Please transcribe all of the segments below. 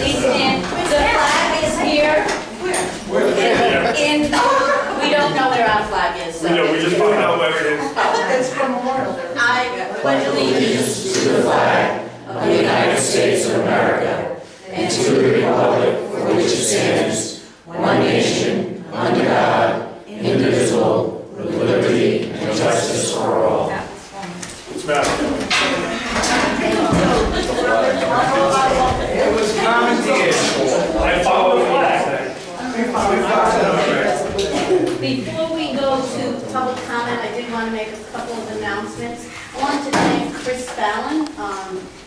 please stand. The flag is here. We don't know where our flag is, so. We know, we just found out where it is. It's from Memorial Day. I pledge allegiance to the flag of the United States of America and to the republic for which it stands, one nation, under God, indivisible, with liberty and justice for all. It's back. It was commandeered. I follow the flag. Before we go to public comment, I did want to make a couple of announcements. I wanted to thank Chris Fallon.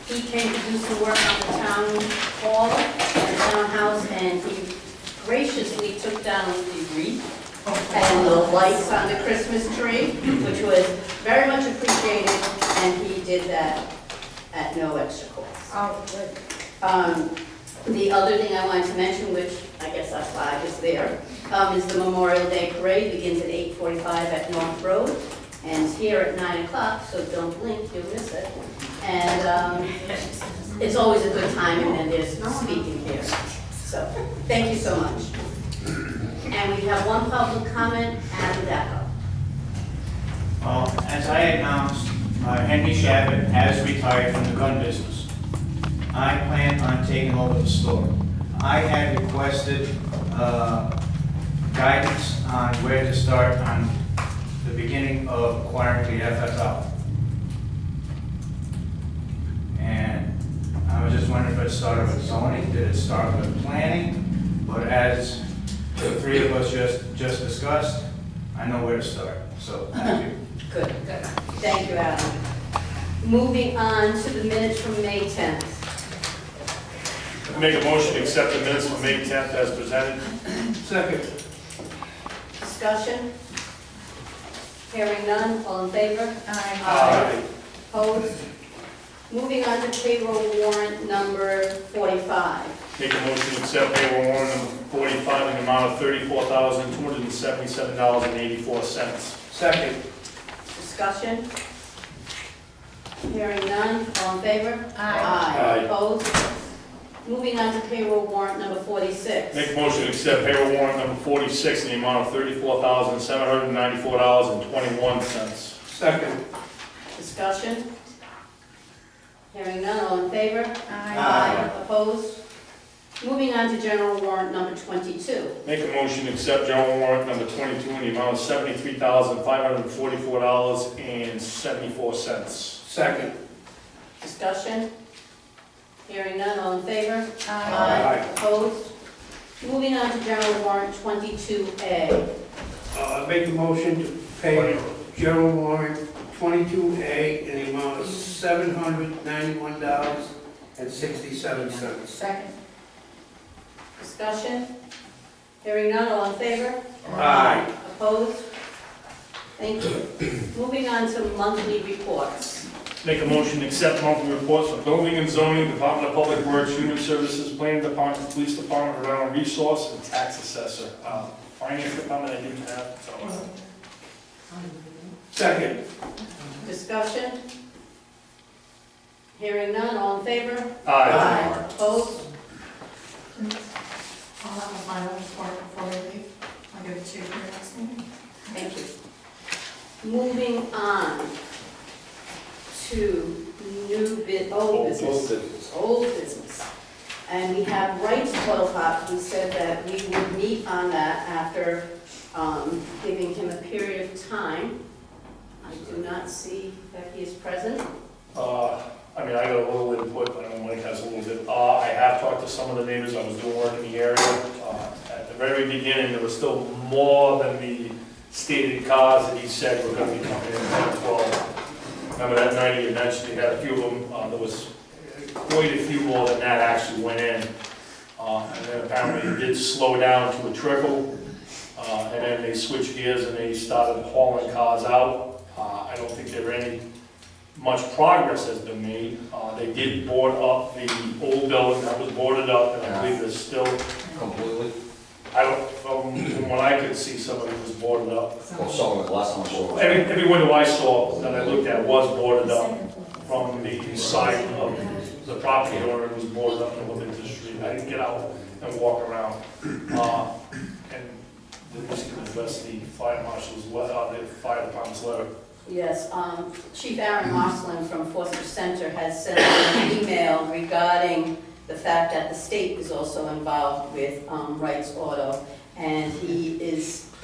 He came to do some work on the town hall and townhouse, and he graciously took down the wreath and the lights on the Christmas tree, which was very much appreciated, and he did that at no extra cost. Oh, good. The other thing I wanted to mention, which I guess our flag is there, is the Memorial Day Parade begins at 8:45 at North Road, and it's here at 9 o'clock, so don't blink, you'll miss it. And it's always a good time, and then there's speaking here. So, thank you so much. And we have one public comment, Adam Dacko. As I announced, Henry Shabbat has retired from the gun business. I plan on taking over the store. I had requested guidance on where to start on the beginning of acquiring the FFL. And I was just wondering if it started with zoning, did it start with planning? But as the three of us just discussed, I know where to start, so thank you. Good. Thank you, Adam. Moving on to the minutes from May 10th. Make a motion to accept the minutes from May 10th as presented. Second. Discussion? Hearing none, all in favor? Aye. Opposed? Moving on to payroll warrant number 45. Make a motion to accept payroll warrant number 45 in the amount of $34,277.84. Second. Discussion? Hearing none, all in favor? Aye. Opposed? Moving on to payroll warrant number 46. Make a motion to accept payroll warrant number 46 in the amount of $34,794.21. Second. Discussion? Hearing none, all in favor? Aye. Opposed? Moving on to general warrant number 22. Make a motion to accept general warrant number 22 in the amount of $73,544.74. Second. Discussion? Hearing none, all in favor? Aye. Opposed? Moving on to general warrant 22A. Make a motion to pay general warrant 22A in the amount of $791.67. Second. Discussion? Hearing none, all in favor? Aye. Opposed? Thank you. Moving on to monthly reports. Make a motion to accept monthly reports for building and zoning, Department of Public Works, Human Services, Planning Department, Police Department, Rental Resource, and Tax Assessor. Finance Department I didn't have, so. Second. Discussion? Hearing none, all in favor? Aye. Opposed? I'll have a final report before we leave. I'll give it to you for your next meeting. Thank you. Moving on to old business. Old business. And we have rights protocol. We said that we would meet on that after giving him a period of time. I do not see that he is present. I mean, I got a little input, but I know Mike has a little bit. I have talked to some of the neighbors, I was doing work in the area. At the very beginning, there was still more than the stated cars that he said were gonna be coming in 10 or 12. Remember that night he mentioned he had a few of them, there was quite a few more than that actually went in. And then apparently it did slow down to a trickle, and then they switched gears and they started hauling cars out. I don't think there were any much progress has been made. They did board up the old building that was boarded up, and I believe there's still, Completely? I don't, from what I could see, some of it was boarded up. Well, so the last time I saw it. Every window I saw that I looked at was boarded up. from the side of the property owner, it was boarded up and went into the street. I didn't get out and walk around. And Denise can address the fire marshal's, the fire department's letter. Yes, Chief Aaron Marslin from Forster Center has sent an email regarding the fact that the state is also involved with Wright's Auto, and he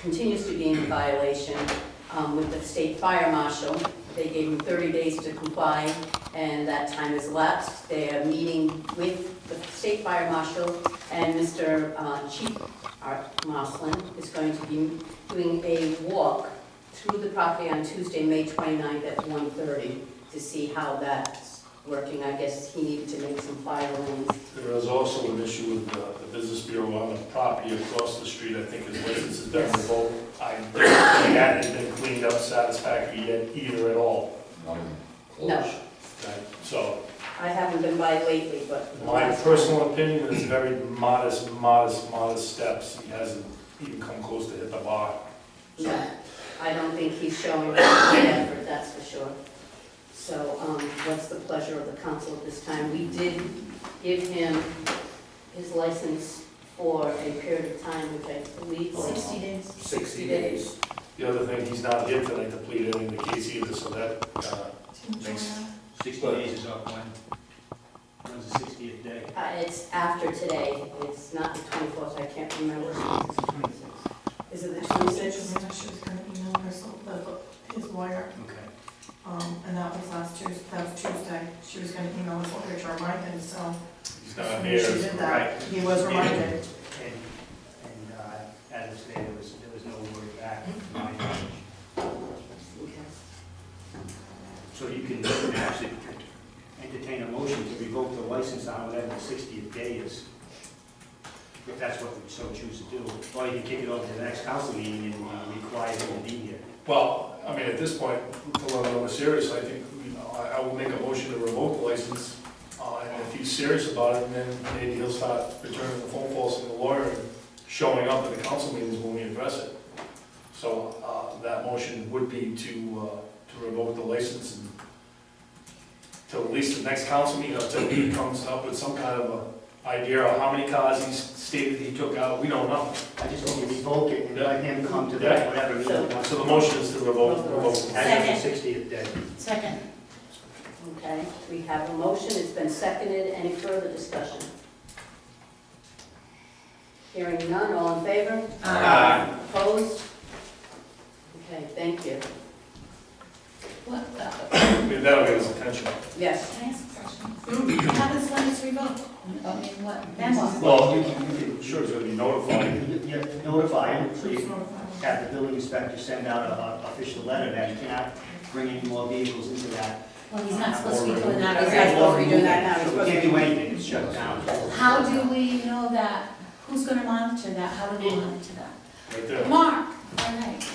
continues to be in violation with the state fire marshal. They gave him 30 days to comply, and that time has elapsed. They are meeting with the state fire marshal, and Mr. Chief Art Marslin is going to be doing a walk through the property on Tuesday, May 29th at 1:30 to see how that's working. I guess he needed to make some filings. There is also an issue with the Business Bureau on the property across the street. I think his license has been revoked. I don't think it hasn't been cleaned up satisfactorily yet either at all. No, Okay, so I haven't been by lately, but. my personal opinion is very modest steps. He hasn't even come close to hit the bar. No, I don't think he's showing any effort, that's for sure. So, what's the pleasure of the council at this time? We did give him his license for a period of time, which I believe. 60 days. 60 days. The other thing, he's not here tonight to plead any of the case either, so that, Thanks. 60 days is up when? When's the 60th day? It's after today, it's not the 24th, I can't remember. Is it the 26th? She was gonna email her, his lawyer, Okay. and that was Tuesday. She was gonna email his lawyer to remind him, so he's not she here. did that. He was reminded. And as of today, there was no word back from my knowledge. Okay. So you can actually entertain a motion to revoke the license on whatever the 60th day is, if that's what we so choose to do. Or you can kick it over to the next council meeting and require him to be here. Well, I mean, at this point, to learn more serious, I think, I will make a motion to revoke the license. And if he's serious about it, then maybe he'll start returning the phone calls from the lawyer and showing up at the council meetings when we address it. So, that motion would be to revoke the license and till at least the next council meeting, until he comes up with some kind of a idea of how many cars he's stated he took out. We don't know. I just want to revoke it and let him come to that, whatever meeting he wants. So the motion is to revoke. As of the 60th day. Second. Okay, we have a motion, it's been seconded. Any further discussion? Hearing none, all in favor? Aye. Opposed? Okay, thank you. What, That'll get his attention. Yes. can I ask a question? How does when it's revoked? I mean, what, then what? Well, you can, sure, he's gonna be notified. You notify him, so Please you notify him. have the building inspector send out an official letter that you cannot bring any more vehicles into that. Well, he's not supposed to be doing that. He's not supposed to be doing that now. He's So supposed we to can't be- do anything, it's shut down. How do we know that? Who's gonna monitor that? How do we monitor that? Right there. Mark, all right.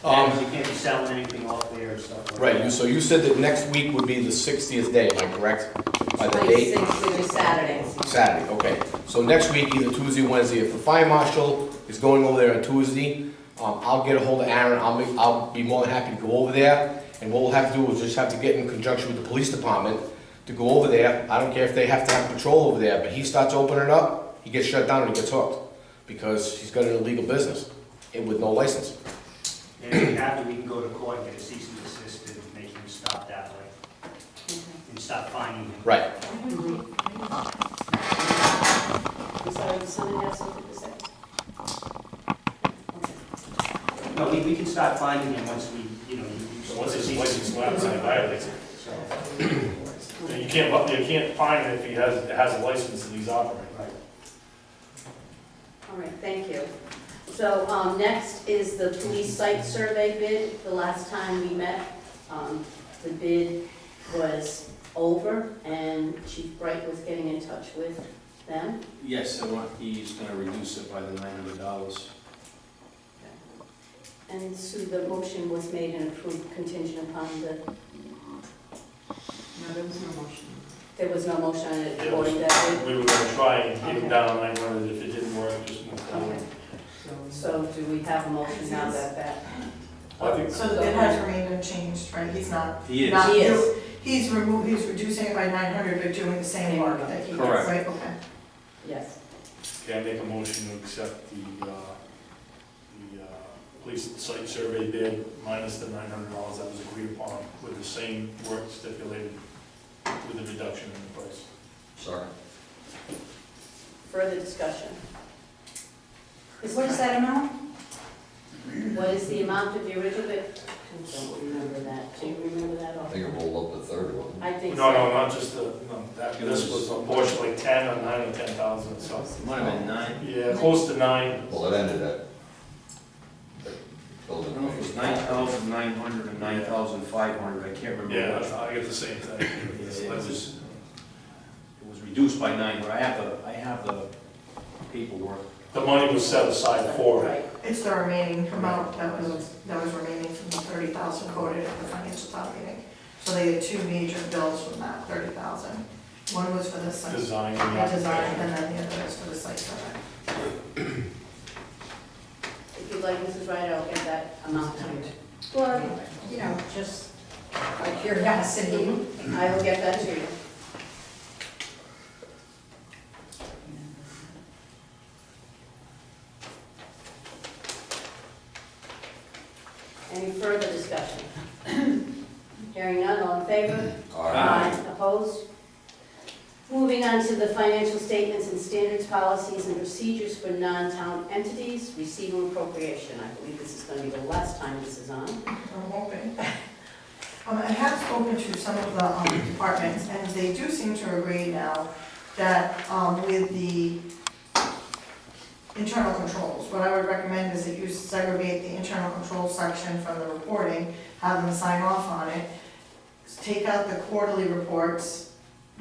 And you can't be selling anything off there and stuff like that. Right, so you said that next week would be the 60th day, am I correct? By the date? 26th, which is Saturday. Saturday, okay. So next week, either Tuesday, Wednesday, if the fire marshal is going over there on Tuesday, I'll get a hold of Aaron, I'll be more than happy to go over there, and what we'll have to do is just have to get in conjunction with the police department to go over there. I don't care if they have to have patrol over there, but he starts opening up, he gets shut down and he gets hooked, because he's got an illegal business, and with no license. And if we have to, we can go to court and get a cease and desist and make him stop that way, and stop finding him. Right. I'm sorry, someone have something to say? Okay. No, we can start finding him once we, you know, So once his license lapses, he violates it. So, You can't find it if he has a license and he's operating. right. All right, thank you. So next is the police site survey bid. The last time we met, the bid was over, and Chief Bright was getting in touch with them. Yes, he's gonna reduce it by the $900. And so the motion was made and approved contingent upon the, No, there was no motion. there was no motion on it, Yeah, voting that We were gonna try and get him Okay. down 900, if it didn't work, just move bid? forward. Okay. So do we have a motion now that I think, So it has remained unchanged, right? He's not. He is. not He is. do- He's he's reducing it by 900, but doing the same work that he does, Correct. right? Okay. Yes. can I make a motion to accept the police site survey bid minus the $900 that was agreed upon with the same work stipulated with the reduction in the price? Sorry. Further discussion. What is that amount? What is the amount of the original bid? I don't remember that. Do you remember that I off? think it rolled up to 30, wasn't it? I think No, so. no, not just the, no, that, this was a portion like 10 or 9 or 10,000, so. It might have been 9. Yeah, close to 9. Well, it ended at. I don't know if it was 9,900 or 9,500, I can't remember. Yeah, which. I get the same thing. It was reduced by 9, but I have the paperwork. The money was set aside for it. Right. It's the remaining amount that was remaining from the 30,000 quoted at the financial town meeting. So they had two major bills from that 30,000. One was for the site, Design. the design, and then the other was for the site survey. If you'd like, Mrs. Wright, I'll get that amount to you. Well, you know, just by curiosity. I will get that to you. Any further discussion? Hearing none, all in favor? Opposed? Moving on to the financial statements and standards, policies, and procedures for non-town entities, receiving appropriation. I believe this is going to be the last time this is on. I'm hoping. I have spoken to some of the departments, and they do seem to agree now that with the internal controls, what I would recommend is that you segregate the internal controls section from the reporting, have them sign off on it, take out the quarterly reports,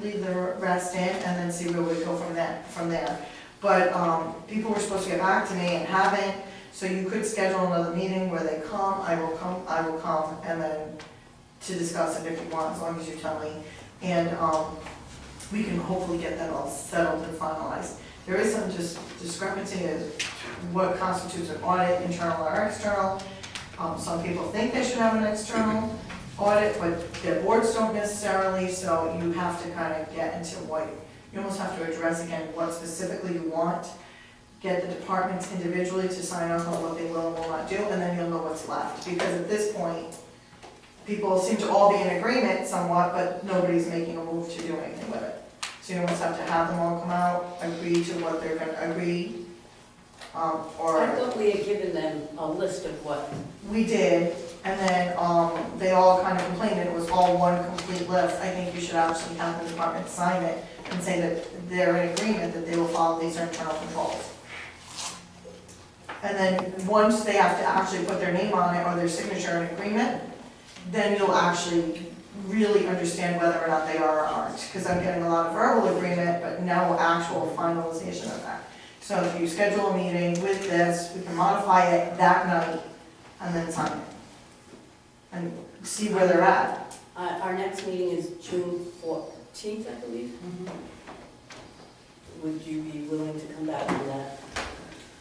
leave the rest in, and then see where we go from there. But people were supposed to get back to me and haven't, so you could schedule another meeting where they come, I will come, and then to discuss it if you want, as long as you tell me. And we can hopefully get that all settled and finalized. There is some discrepancy as what constitutes an audit, internal or external. Some people think they should have an external audit, but their boards don't necessarily, so you have to kind of get into what, you almost have to address again what specifically you want. Get the departments individually to sign off on what they will and will not do, and then you'll know what's left. Because at this point, people seem to all be in agreement somewhat, but nobody's making a move to do anything with it. So you almost have to have them all come out, agree to what they're gonna agree, I thought we had given them a list of what, we did, and then, they all kind of complained, and it was all one complete list. I think you should actually have the department sign it and say that they're in agreement that they will follow these internal controls. And then, once they have to actually put their name on it or their signature in agreement, then you'll actually really understand whether or not they are or aren't. Because I'm getting a lot of verbal agreement, but no actual finalization of that. So if you schedule a meeting with this, we can modify it that night and then sign it. And see where they're at. our next meeting is June 14th, I believe. Would you be willing to come back on that?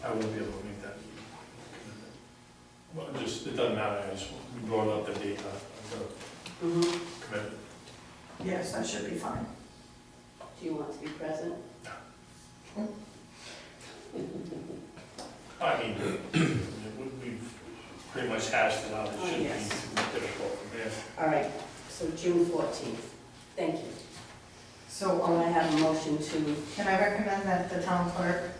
I won't be able to make that. Well, just, it doesn't matter, I just, we brought up the date, I'm gonna commit it. Yes, that should be fine. Do you want to be present? I mean, we've pretty much hashed it out, it Oh, shouldn't be yes. difficult from there. All right, so June 14th. Thank you. So, I have a motion to, can I recommend that the town clerk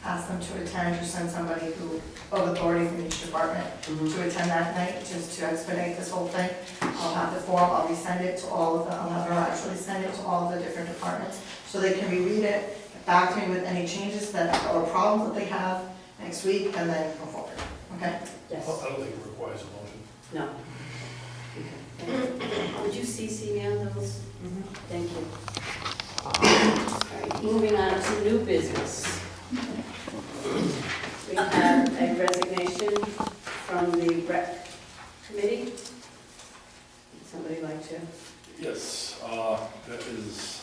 ask them to attend or send somebody who, of authority from each department to attend that night, just to expedite this whole thing? I'll have the form, I'll resend it to all of them, I'll have her actually send it to all of the different departments, so they can reread it, get back to me with any changes that, or problems that they have next week, and then go forward, okay? yes, I don't think it requires a motion. no. Okay. Would you CC me on those? Thank you. All right, moving on to new business. We have a resignation from the rec committee. Would somebody like to? Yes, that is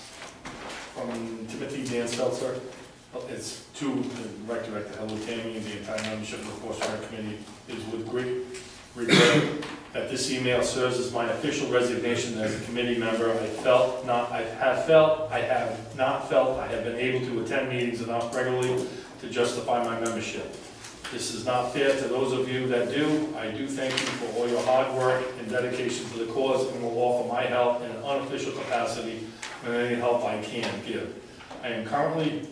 from Timothy Dan Stelzer. It's to the rec director, Hello Tammy, and the entire membership of the Forest Fire Committee is with great regret that this email serves as my official resignation as a committee member. I have not felt I have been able to attend meetings enough regularly to justify my membership. This is not fair to those of you that do. I do thank you for all your hard work and dedication to the cause, and will offer my help in an unofficial capacity with any help I can give. I am currently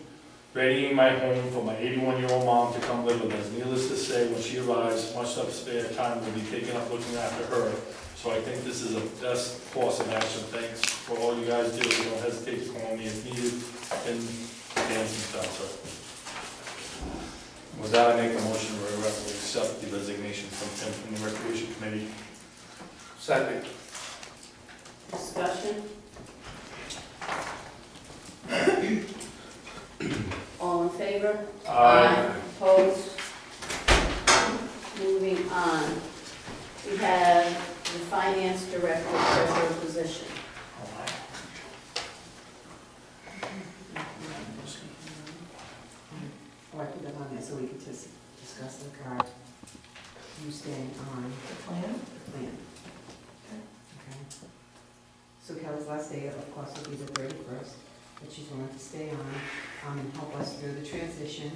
readying my home for my 81-year-old mom to come live with us. Needless to say, when she arrives, much of spare time will be taken up looking after her. So I think this is the best course of action. Thanks for all you guys do. Don't hesitate to call me if needed. And Nancy Stelzer. With that, I make a motion to accept the resignation from Tim from the Recreation Committee. Second. Discussion? All in favor? Opposed? Moving on. We have the finance director, treasurer position. Oh, I put that on there so we could just discuss the card. You staying on The plan? the plan. Okay. So Kelly's last day, of course, will be the 31st, but she's willing to stay on and help us through the transition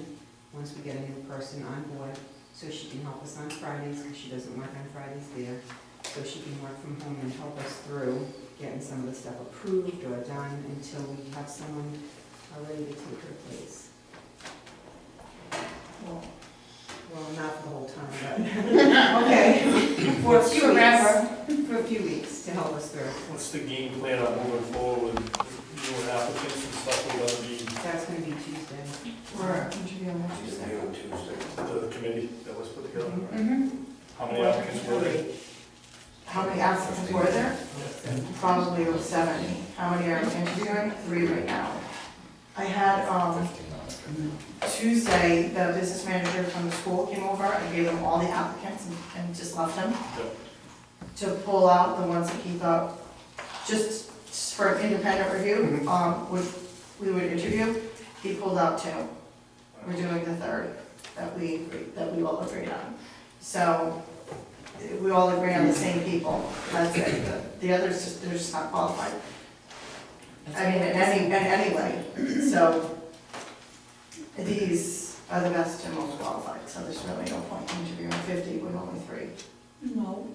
once we get a new person on board. So she can help us on Fridays, because she doesn't work on Fridays there. So she can work from home and help us through getting some of the stuff approved or done until we have someone ready to take her place. Well, not for the whole time, but, okay. For a few weeks, for a few weeks to help us through. What's the game plan on moving forward with new applicants and stuff? Will that be That's gonna be Tuesday. We're interviewing on Tuesday. the committee that was put together? Mm-hmm. How many applicants were there? How many applicants were there? Probably over 70. How many are interviewing? 3 right now. I had, Tuesday, the business manager from the school came over. I gave them all the applicants and just left them to pull out the ones that he thought, just for an independent review, we would interview. He pulled out 2. We're doing the 3rd that we all agreed on. So we all agree on the same people. That's it. The others, they're just not qualified. I mean, in any way. So these are the best and most qualified, so there's really no point in interviewing 50 with only 3. No.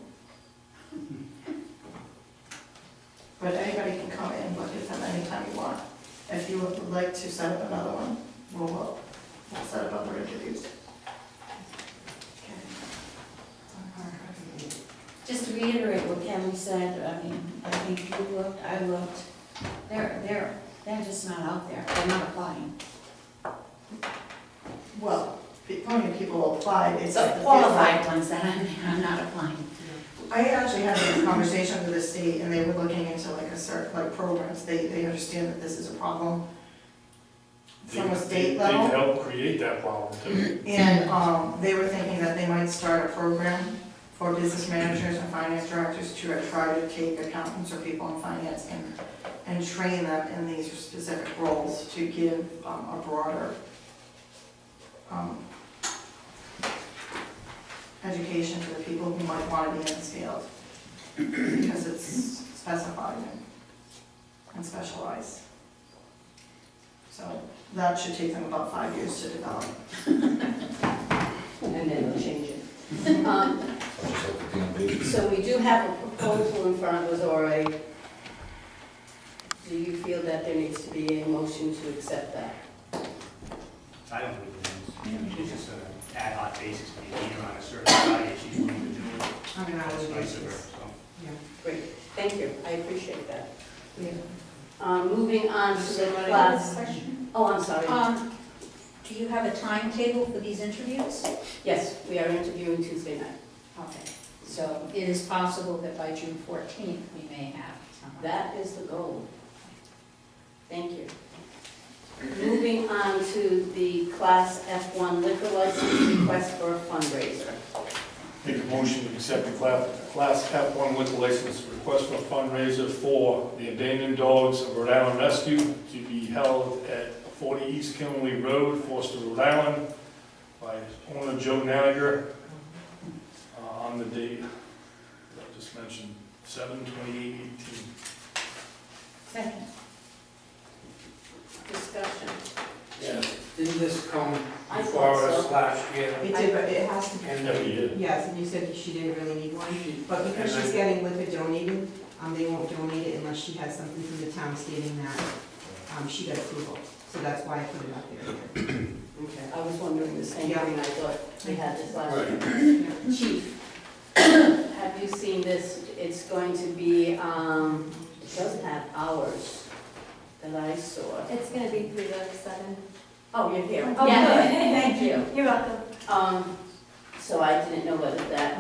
But anybody can come in, look at them anytime you want. If you would like to set up another one, we'll set up other interviews. Just to reiterate what Kelly said, I mean, I think you looked, I looked, they're just not out there, they're not applying. Well, plenty of people applied, it's So like the qualified ones that I'm not applying. I actually had a conversation with the state, and they were looking into like a certain, like programs, they understand that this is a problem from a state level. They helped create that problem too. And they were thinking that they might start a program for business managers and finance directors to try to take accountants or people in finance and train them in these specific roles to give a broader education to the people who might want to be in this field, because it's specified and specialized. So that should take them about 5 years to develop. And then we'll change it. So we do have a proposal in front of us already. Do you feel that there needs to be a motion to accept that? I don't believe it is. It's just an ad hoc basis, we need her on a certain Friday, if she's willing to do it. I'm gonna That's always nice of her, this. so. Yeah. Great, thank you, I appreciate that. Yeah. Moving on to the class. Oh, I'm sorry. Do you have a timetable for these interviews? Yes, we are interviewing Tuesday night. Okay, so it is possible that by June 14th, we may have someone. That is the goal. Thank you. Moving on to the Class F1 liquor license request for a fundraiser. Make a motion to accept the Class F1 liquor license request for a fundraiser for the Abandoned Dogs of Rhode Island Rescue to be held at 40 East Kimberly Road, Forster, Rhode Island, by owner Joe Nagger, on on the date I just mentioned, 7/28/18. Second. Discussion. Yeah, didn't this come I before thought us so. last year? It did, but it has to, And Every year. yes, and you said she didn't really need one, but because And she's I- getting liquor donated, they won't donate it unless she has something from the town stating that, she got approval. So that's why I put it out there. Okay, I was wondering the same Yeah. thing, I thought we had this last year. Right. Chief, have you seen this? It's going to be, it doesn't have hours that I saw. It's gonna be 3 to 7. Oh, you're here. Oh, Yeah. good, thank you. You're welcome. So I didn't know whether that,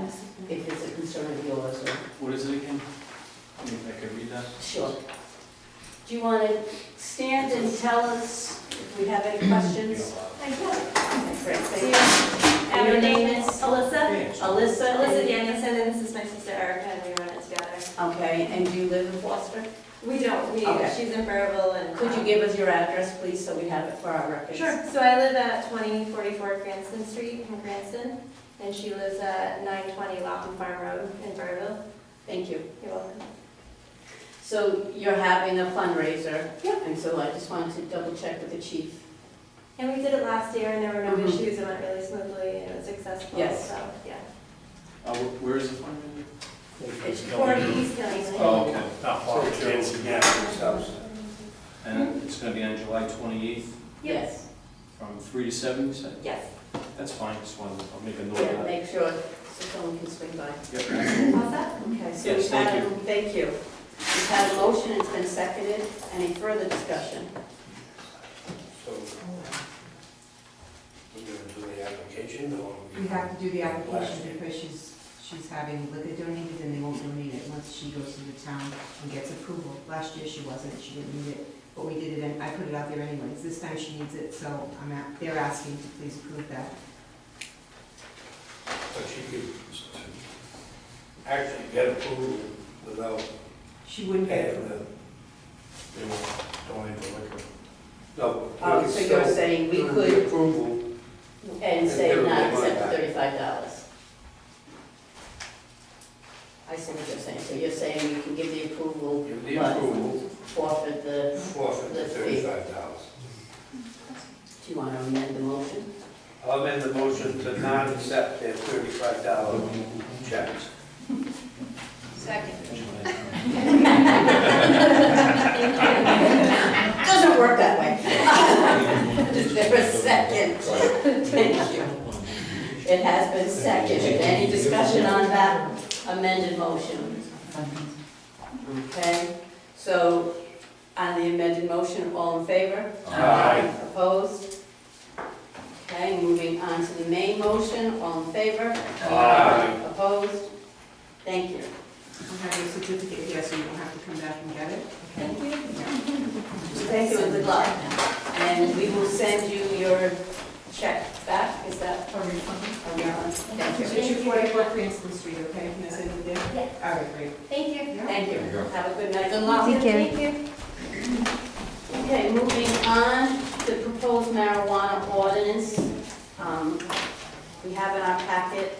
if it's a concern of yours or, What is it again? If I could read that? sure. Do you want to stand and tell us if we have any questions? I do. Okay, great, thank you. And your name is? Alyssa. Alyssa? Alyssa Danielson, and this is my sister Erica, and we run it together. Okay, and do you live in Foster? We don't, Okay. she's in Burrillville and. Could you give us your address, please, so we have it for our records? Sure, so I live at 2044 Cranston Street in Cranston, and she lives at 920 Lopham Farm Road in Burrillville. Thank you. You're welcome. So you're having a fundraiser? Yep. And so I just wanted to double check with the chief. And we did it last year, and there were no Mhm. issues, it went really smoothly, and it was successful, Yes. so, yeah. Where is the fundraiser? It's For East County. Oh, okay. Not far, Jansen. Yeah, it's house. And it's gonna be on July 28th Yes. from 3 to 7, you said? Yes. That's fine, just wanted, I'll make a note Yeah, of that. make sure so someone can swing by. Yep. How's that? Okay, so Yes, we've had, thank thank you. We've had a motion, it's been seconded. Any further discussion? So, we're gonna do the application or? We have to do the application because she's having liquor donated and they won't donate it unless she goes to the town and gets approval. Last year she wasn't, she didn't need it, but we did it and I put it out there anyways. This time she needs it, so they're asking to please approve that. But she could actually get approval without She wouldn't get paying approval. the, they won't donate the liquor. No. Oh, we so could you're still saying we do the could- Approval, And say And not everything like accept the that. $35. I see what you're saying. So you're saying you can give the approval, give the but approval, forfeit the, forfeit the the fee. $35. do you want to amend the motion? I'll amend the motion to not accept their $35 checks. Doesn't work that way. Is there a second? Thank you. It has been seconded. Any discussion on that amended motion? Okay, so on the amended motion, all in favor? Aye. Opposed? Okay, moving on to the main motion, all in favor? Aye. Opposed? Thank you. I'll have your certificate here so you don't have to come back and get it. Thank you. Thank you and good luck. And we will send you your check back, is that? For refund. a refund? Thank you. It's your 44 Cranston Street, okay? Can I send it there? Yeah. All right, great. Thank you. Thank you. Have a good night. Good luck. Thank you. Okay, moving on, the proposed marijuana ordinance. We have in our packet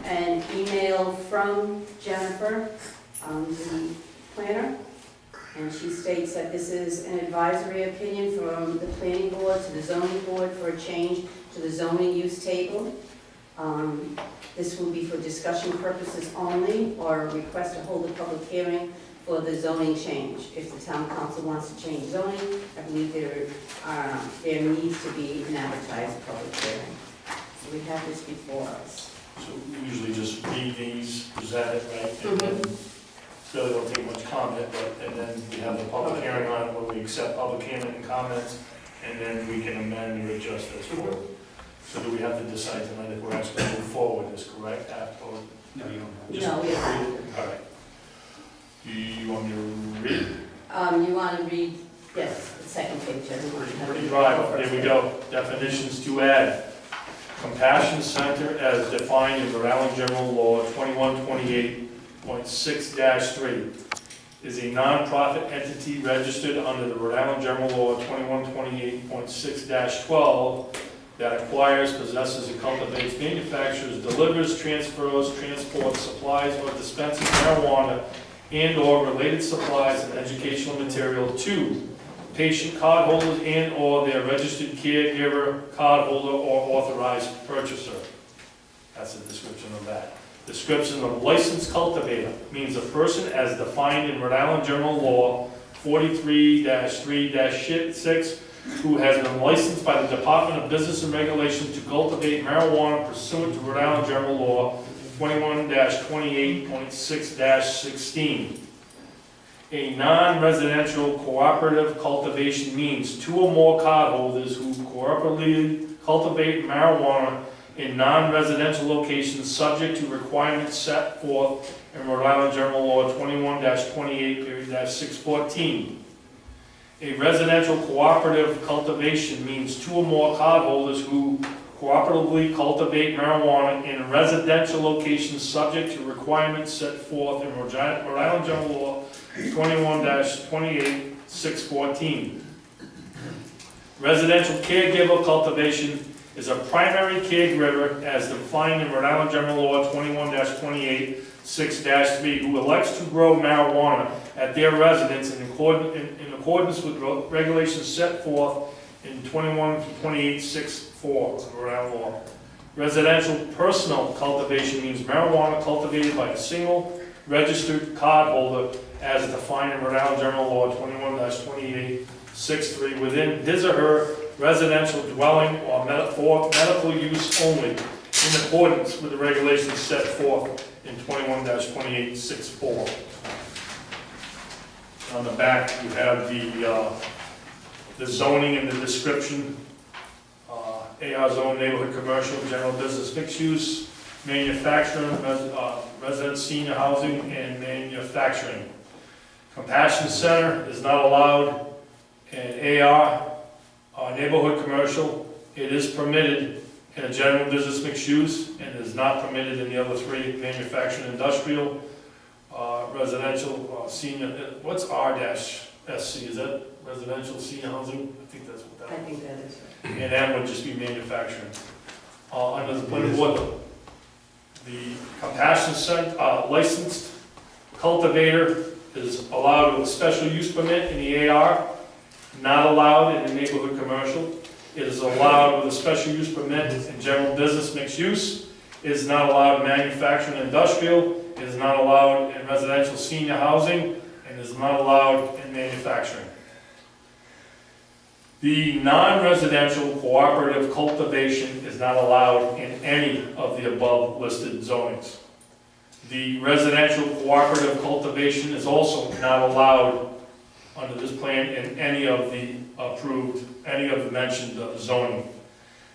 an email from Jennifer, the planner, and she states that this is an advisory opinion from the planning board to the zoning board for a change to the zoning use table. This will be for discussion purposes only, or a request to hold a public hearing for the zoning change. If the town council wants to change zoning, I believe there needs to be an advertised public hearing. So we have this before us. So we usually just read these, present it, right? And then really don't take much comment, but, and then we have the public hearing on it, where we accept public comment and comments, and then we can amend or adjust as for. So do we have to decide tonight if we're actually moving forward, is correct, after? No, you don't have. Just No, we don't. read it? All right. Do you want me to read? You want to read, yes, the second page. Pretty dry, but here we go. Definitions to add. Compassion Center as defined in Rhode Island General Law 2128.6-3 is a nonprofit entity registered under the Rhode Island General Law 2128.6-12 that acquires, possesses, and cultivates, manufactures, delivers, transfers, transports, supplies, or dispenses marijuana and/or related supplies and educational material to patient cardholders and/or their registered caregiver, cardholder, or authorized purchaser. That's the description of that. Description of licensed cultivator means a person as defined in Rhode Island General Law 43-3-6, who has been licensed by the Department of Business and Regulation to cultivate marijuana pursuant to Rhode Island General Law 21-28.6-16. A non-residential cooperative cultivation means 2 or more cardholders who cooperatively cultivate marijuana in non-residential locations subject to requirements set forth in Rhode Island General Law 21-28.614. A residential cooperative cultivation means 2 or more cardholders who cooperatively cultivate marijuana in residential locations subject to requirements set forth in Rhode Island General Law 21-28.614. Residential caregiver cultivation is a primary caregiver as defined in Rhode Island General Law 21-28.6-3 who elects to grow marijuana at their residence in accordance with regulations set forth in 21-28.6-4 of Rhode Island law. Residential personal cultivation means marijuana cultivated by a single registered cardholder as defined in Rhode Island General Law 21-28.6-3 within his or her residential dwelling or for medical use only in accordance with the regulations set forth in 21-28.6-4. On the back, you have the zoning and the description. AR zone, neighborhood commercial, general business, mixed use, manufacturing, resident senior housing, and manufacturing. Compassion center is not allowed in AR, neighborhood commercial. It is permitted in a general business mixed use, and is not permitted in the other 3, manufacturing, industrial, residential, senior, what's R-SC, is that residential senior housing? I think that's what that is. I think that is right. And that would just be manufacturing. Under the planning board, the compassion center, licensed cultivator is allowed with a special use permit in the AR, not allowed in the neighborhood commercial. It is allowed with a special use permit in general business mixed use. It is not allowed in manufacturing and industrial. It is not allowed in residential senior housing, and is not allowed in manufacturing. The non-residential cooperative cultivation is not allowed in any of the above listed zonings. The residential cooperative cultivation is also not allowed under this plan in any of the approved, any of the mentioned zoning.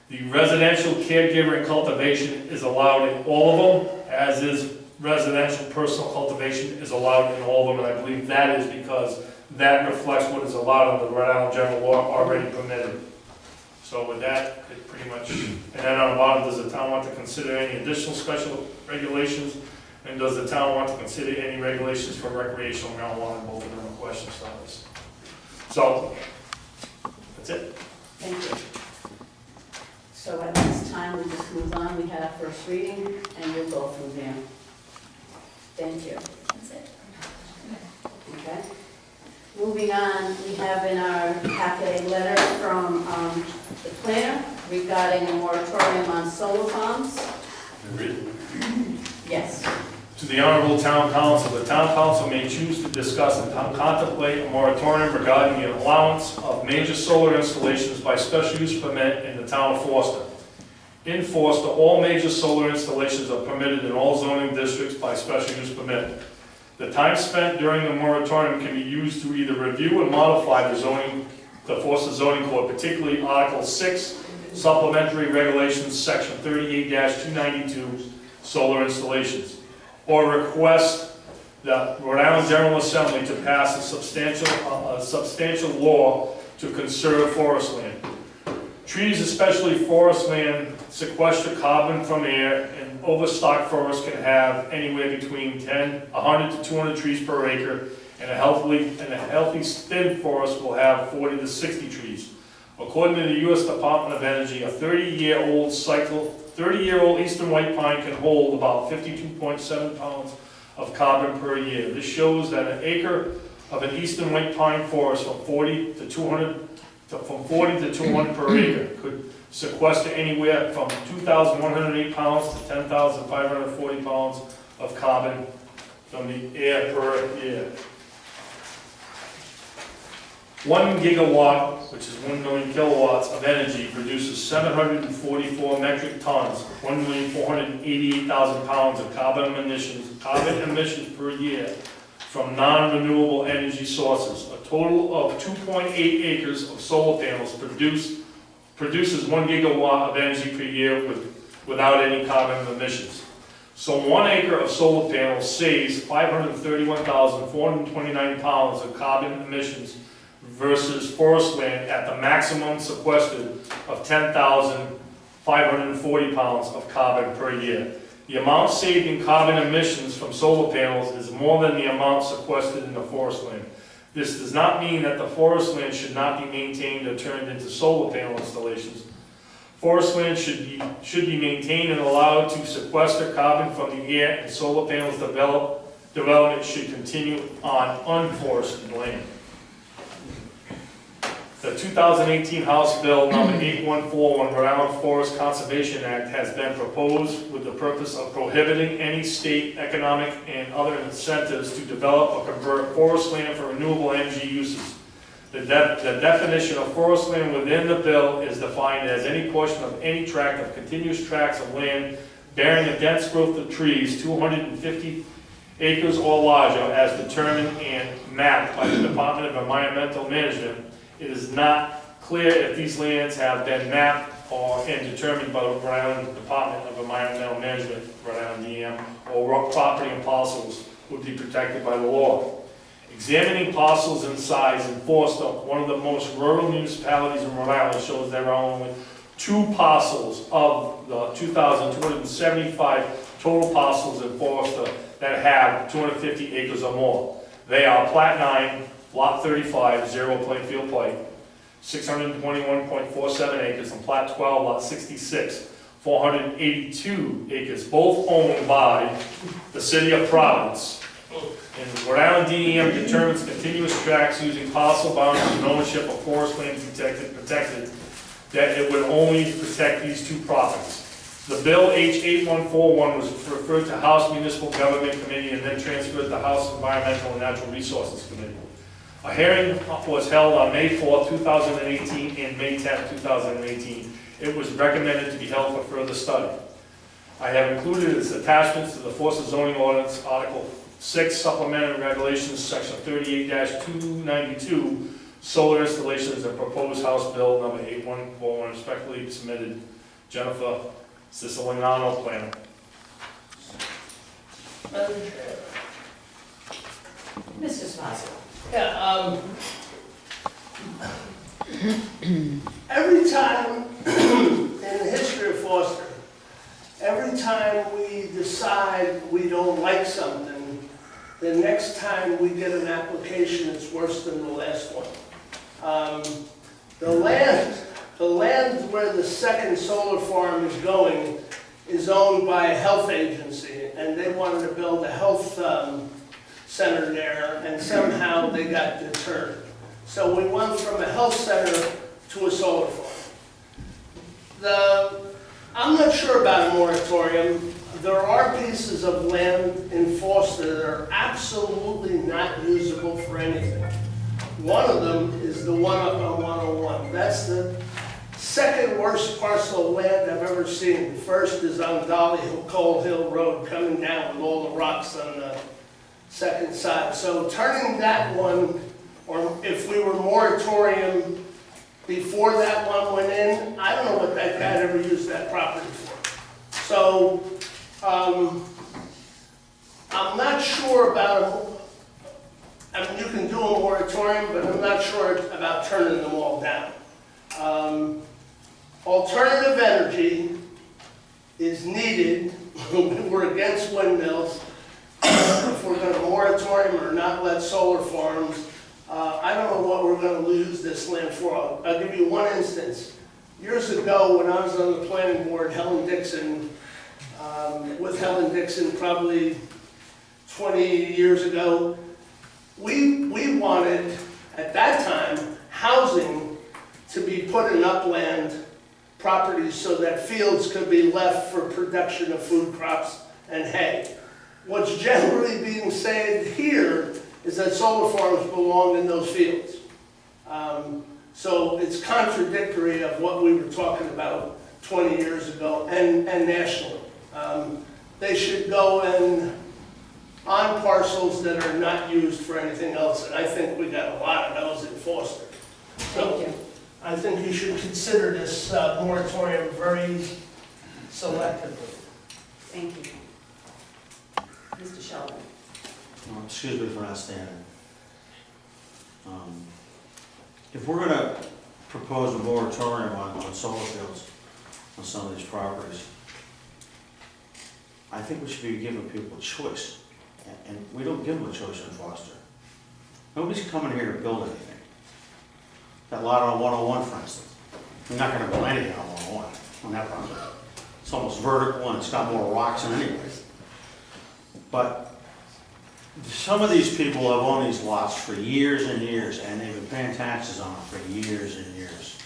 The residential caregiver and cultivation is allowed in all of them, as is residential personal cultivation is allowed in all of them, and I believe that is because that reflects what is allowed under the Rhode Island General Law already permitted. So with that, it pretty much, and then on the bottom, does the town want to consider any additional special regulations? And does the town want to consider any regulations for recreational marijuana? Both of them are questions on this. So, that's it. Thank you. So at this time, we just move on. We had our first reading, and we'll go from there. Thank you. That's it. Okay. Moving on, we have in our packet a letter from the planner regarding a moratorium on solar farms. Yes. To the Honorable Town Council, the Town Council may choose to discuss and contemplate a moratorium regarding the allowance of major solar installations by special use permit in the town of Forster. In Forster, all major solar installations are permitted in all zoning districts by special use permit. The time spent during the moratorium can be used to either review and modify the Forster zoning code, particularly Article 6, Supplementary Regulations, Section 38-292, solar installations, or request the Rhode Island General Assembly to pass a substantial law to conserve forest land. Trees, especially forest land, sequester carbon from air, and overstocked forests can have anywhere between 100 to 200 trees per acre, and a healthy thin forest will have 40 to 60 trees. According to the U.S. Department of Energy, a 30-year-old eastern white pine can hold about 52.7 pounds of carbon per year. This shows that an acre of an eastern white pine forest from 40 to 200 per acre could sequester anywhere from 2,108 pounds to 10,540 pounds of carbon from the air per year. 1 gigawatt, which is 1 million kilowatts of energy, produces 744 metric tons, 1,488,000 pounds of carbon emissions per year from non-renewable energy sources. A total of 2.8 acres of solar panels produces 1 gigawatt of energy per year without any carbon emissions. So 1 acre of solar panels saves 531,429 pounds of carbon emissions versus forest land at the maximum sequestered of 10,540 pounds of carbon per year. The amount saved in carbon emissions from solar panels is more than the amount sequestered in the forest land. This does not mean that the forest land should not be maintained or turned into solar panel installations. Forest land should be maintained and allowed to sequester carbon from the air, and solar panels development should continue on unforested land. The 2018 House Bill number 8141, Rhode Island Forest Conservation Act, has been proposed with the purpose of prohibiting any state economic and other incentives to develop or convert forest land for renewable energy uses. The definition of forest land within the bill is defined as any portion of any tract of continuous tracts of land bearing a dense growth of trees, 250 acres or larger, as determined and mapped by the Department of Environmental Management. It is not clear if these lands have been mapped and determined by the Rhode Island Department of Environmental Management, Rhode Island DEM, or what property and parcels would be protected by the law. Examining parcels in size in Forster, one of the most rural municipalities in Rhode Island, shows there are only 2 parcels of the 2,275 total parcels in Forster that have 250 acres or more. They are Plat 9, Lot 35, 0 Plainfield Pike, 621.47 acres, and Plat 12, Lot 66, 482 acres, both owned by the City of Providence. And Rhode Island DEM determines continuous tracts using parcel boundaries and ownership of forest land protected, that it would only protect these 2 properties. The bill H8141 was referred to House Municipal Government Committee and then transferred to House Environmental and Natural Resources Committee. A hearing was held on May 4, 2018 and May 10, 2018. It was recommended to be held for further study. I have included as attachments to the Forster zoning ordinance, Article 6, Supplementary Regulations, Section 38-292, solar installations, and proposed House Bill number 8141, respectfully submitted, Jennifer Siciliano, planner. Mr. Swazi. Yeah, every time in the history of Forster, every time we decide we don't like something, the next time we get an application, it's worse than the last one. The land where the second solar farm is going is owned by a health agency, and they wanted to build a health center there, and somehow they got deterred. So we went from a health center to a solar farm. I'm not sure about a moratorium. There are pieces of land in Forster that are absolutely not usable for anything. One of them is the one up on 101. That's the second worst parcel of land I've ever seen. The first is on Dolly Hill, Coal Hill Road, coming down with all the rocks on the second side. So turning that one, or if we were moratorium before that one went in, I don't know what that guy ever used that property for. So I'm not sure about, I mean, you can do a moratorium, but I'm not sure about turning them all down. Alternative energy is needed. We're against windmills. If we're going to moratorium or not let solar farms, I don't know what we're going to to use this land for. I'll give you one instance. Years ago, when I was on the planning board, Helen Dixon, with Helen Dixon probably 20 years ago, we wanted, at that time, housing to be put in upland properties so that fields could be left for production of food crops and hay. What's generally being said here is that solar farms belong in those fields. So it's contradictory of what we were talking about 20 years ago and nationally. They should go in on parcels that are not used for anything else, and I think we got a lot of those in Foster. So Thank you. I think you should consider this moratorium very selectively. Thank you. Mr. Sheldon. Excuse me for not standing. If we're gonna propose a moratorium on solar fields on some of these properties, I think we should be giving people a choice. And we don't give them a choice in Foster. Nobody's coming here to build anything. That lot on 101, for instance, we're not gonna build anything on 101, on that property. It's almost vertical and it's got more rocks than anyways. But some of these people have owned these lots for years and years, and they've been paying taxes on them for years and years.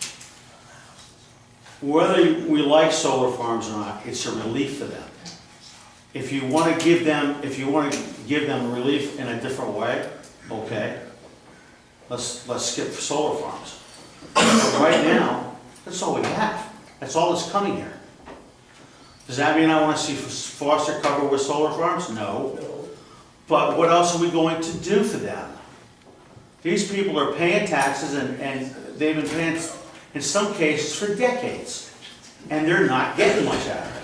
Whether we like solar farms or not, it's a relief for them. If you want to give them relief in a different way, okay, let's skip solar farms. But right now, that's all we have. That's all that's coming here. Does that mean I want to see Foster covered with solar farms? No. But what else are we going to do for them? These people are paying taxes and they've been paying, in some cases, for decades. And they're not getting much out of it.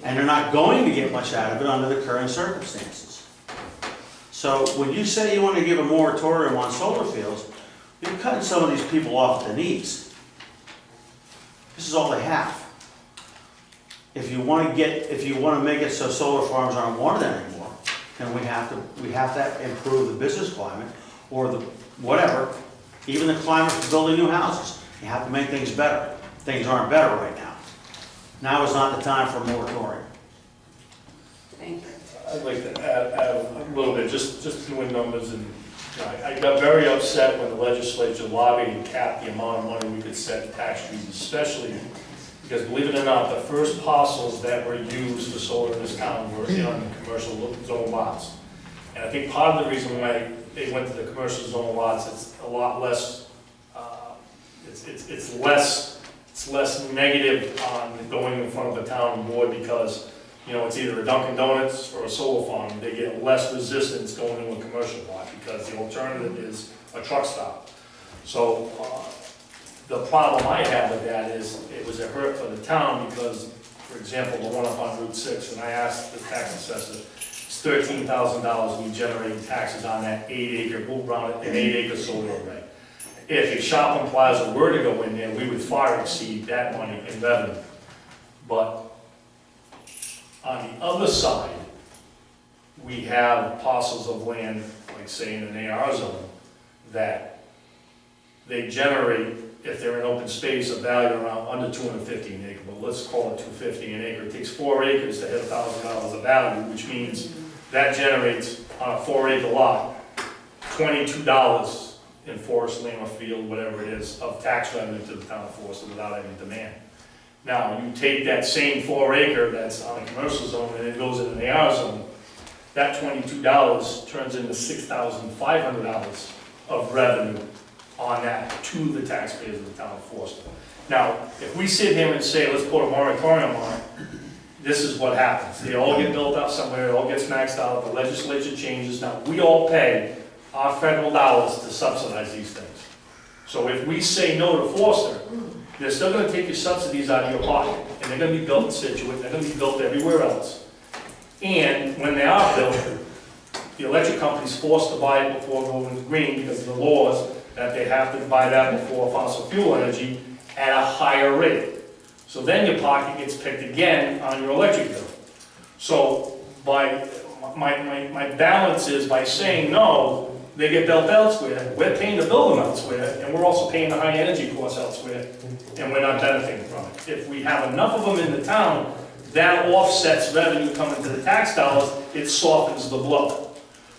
And they're not going to get much out of it under the current circumstances. So when you say you want to give a moratorium on solar fields, you're cutting some of these people off at the knees. This is all they have. If you want to make it so solar farms aren't wanted anymore, then we have to improve the business climate or the whatever, even the climate for building new houses. You have to make things better. Things aren't better right now. Now is not the time for a moratorium. Thank you. I'd like to add a little bit, just doing numbers, and you know, I got very upset when the legislature lobbied and capped the amount of money we could set tax trees, especially because, believe it or not, the first parcels that were used for solar in this town were in commercial zone lots. And I think part of the reason why they went to the commercial zone lots, it's a lot less, it's less negative on going in front of the town board because, you know, it's either a Dunkin' Donuts or a solar farm. They get less resistance going into a commercial lot because the alternative is a truck stop. So the problem I have with that is it was a hurt for the town because, for example, the one up on Route 6, and I asked the tax assessor, it's $13,000 we generating taxes on that 8-acre, we'll round it, an 8-acre solar array. If a shopping plaza were to go in there, we would far exceed that money in revenue. But on the other side, we have parcels of land, like say in an AR zone, that they generate, if they're in open space, a value around under 250 an acre, but let's call it 250 an acre. It takes 4 acres to hit $1,000 of value, which means that generates on a 4-acre lot, $22 in forest, land, or field, whatever it is, of tax revenue to the town of Forest without any demand. Now, you take that same 4-acre that's on a commercial zone and it goes in an AR zone, that $22 turns into $6,500 of revenue on that to the taxpayers of the town of Forest. Now, if we sit here and say, let's put a moratorium on it, this is what happens. They all get built up somewhere, it all gets maxed out, the legislature changes. Now, we all pay our federal dollars to subsidize these things. So if we say no to Forster, they're still going to take your subsidies out of your pocket, and they're going to be built in Situate, they're going to be built everywhere else. And when they are built, the electric company's forced to buy it before going green because of the laws that they have to buy that before fossil fuel energy at a higher rate. So then your pocket gets picked again on your electric bill. So by my balance is by saying no, they get built elsewhere, we're paying to build them elsewhere, and we're also paying the high energy costs elsewhere, and we're not benefiting from it. If we have enough of them in the town, that offsets revenue coming to the tax dollars, it softens the blow.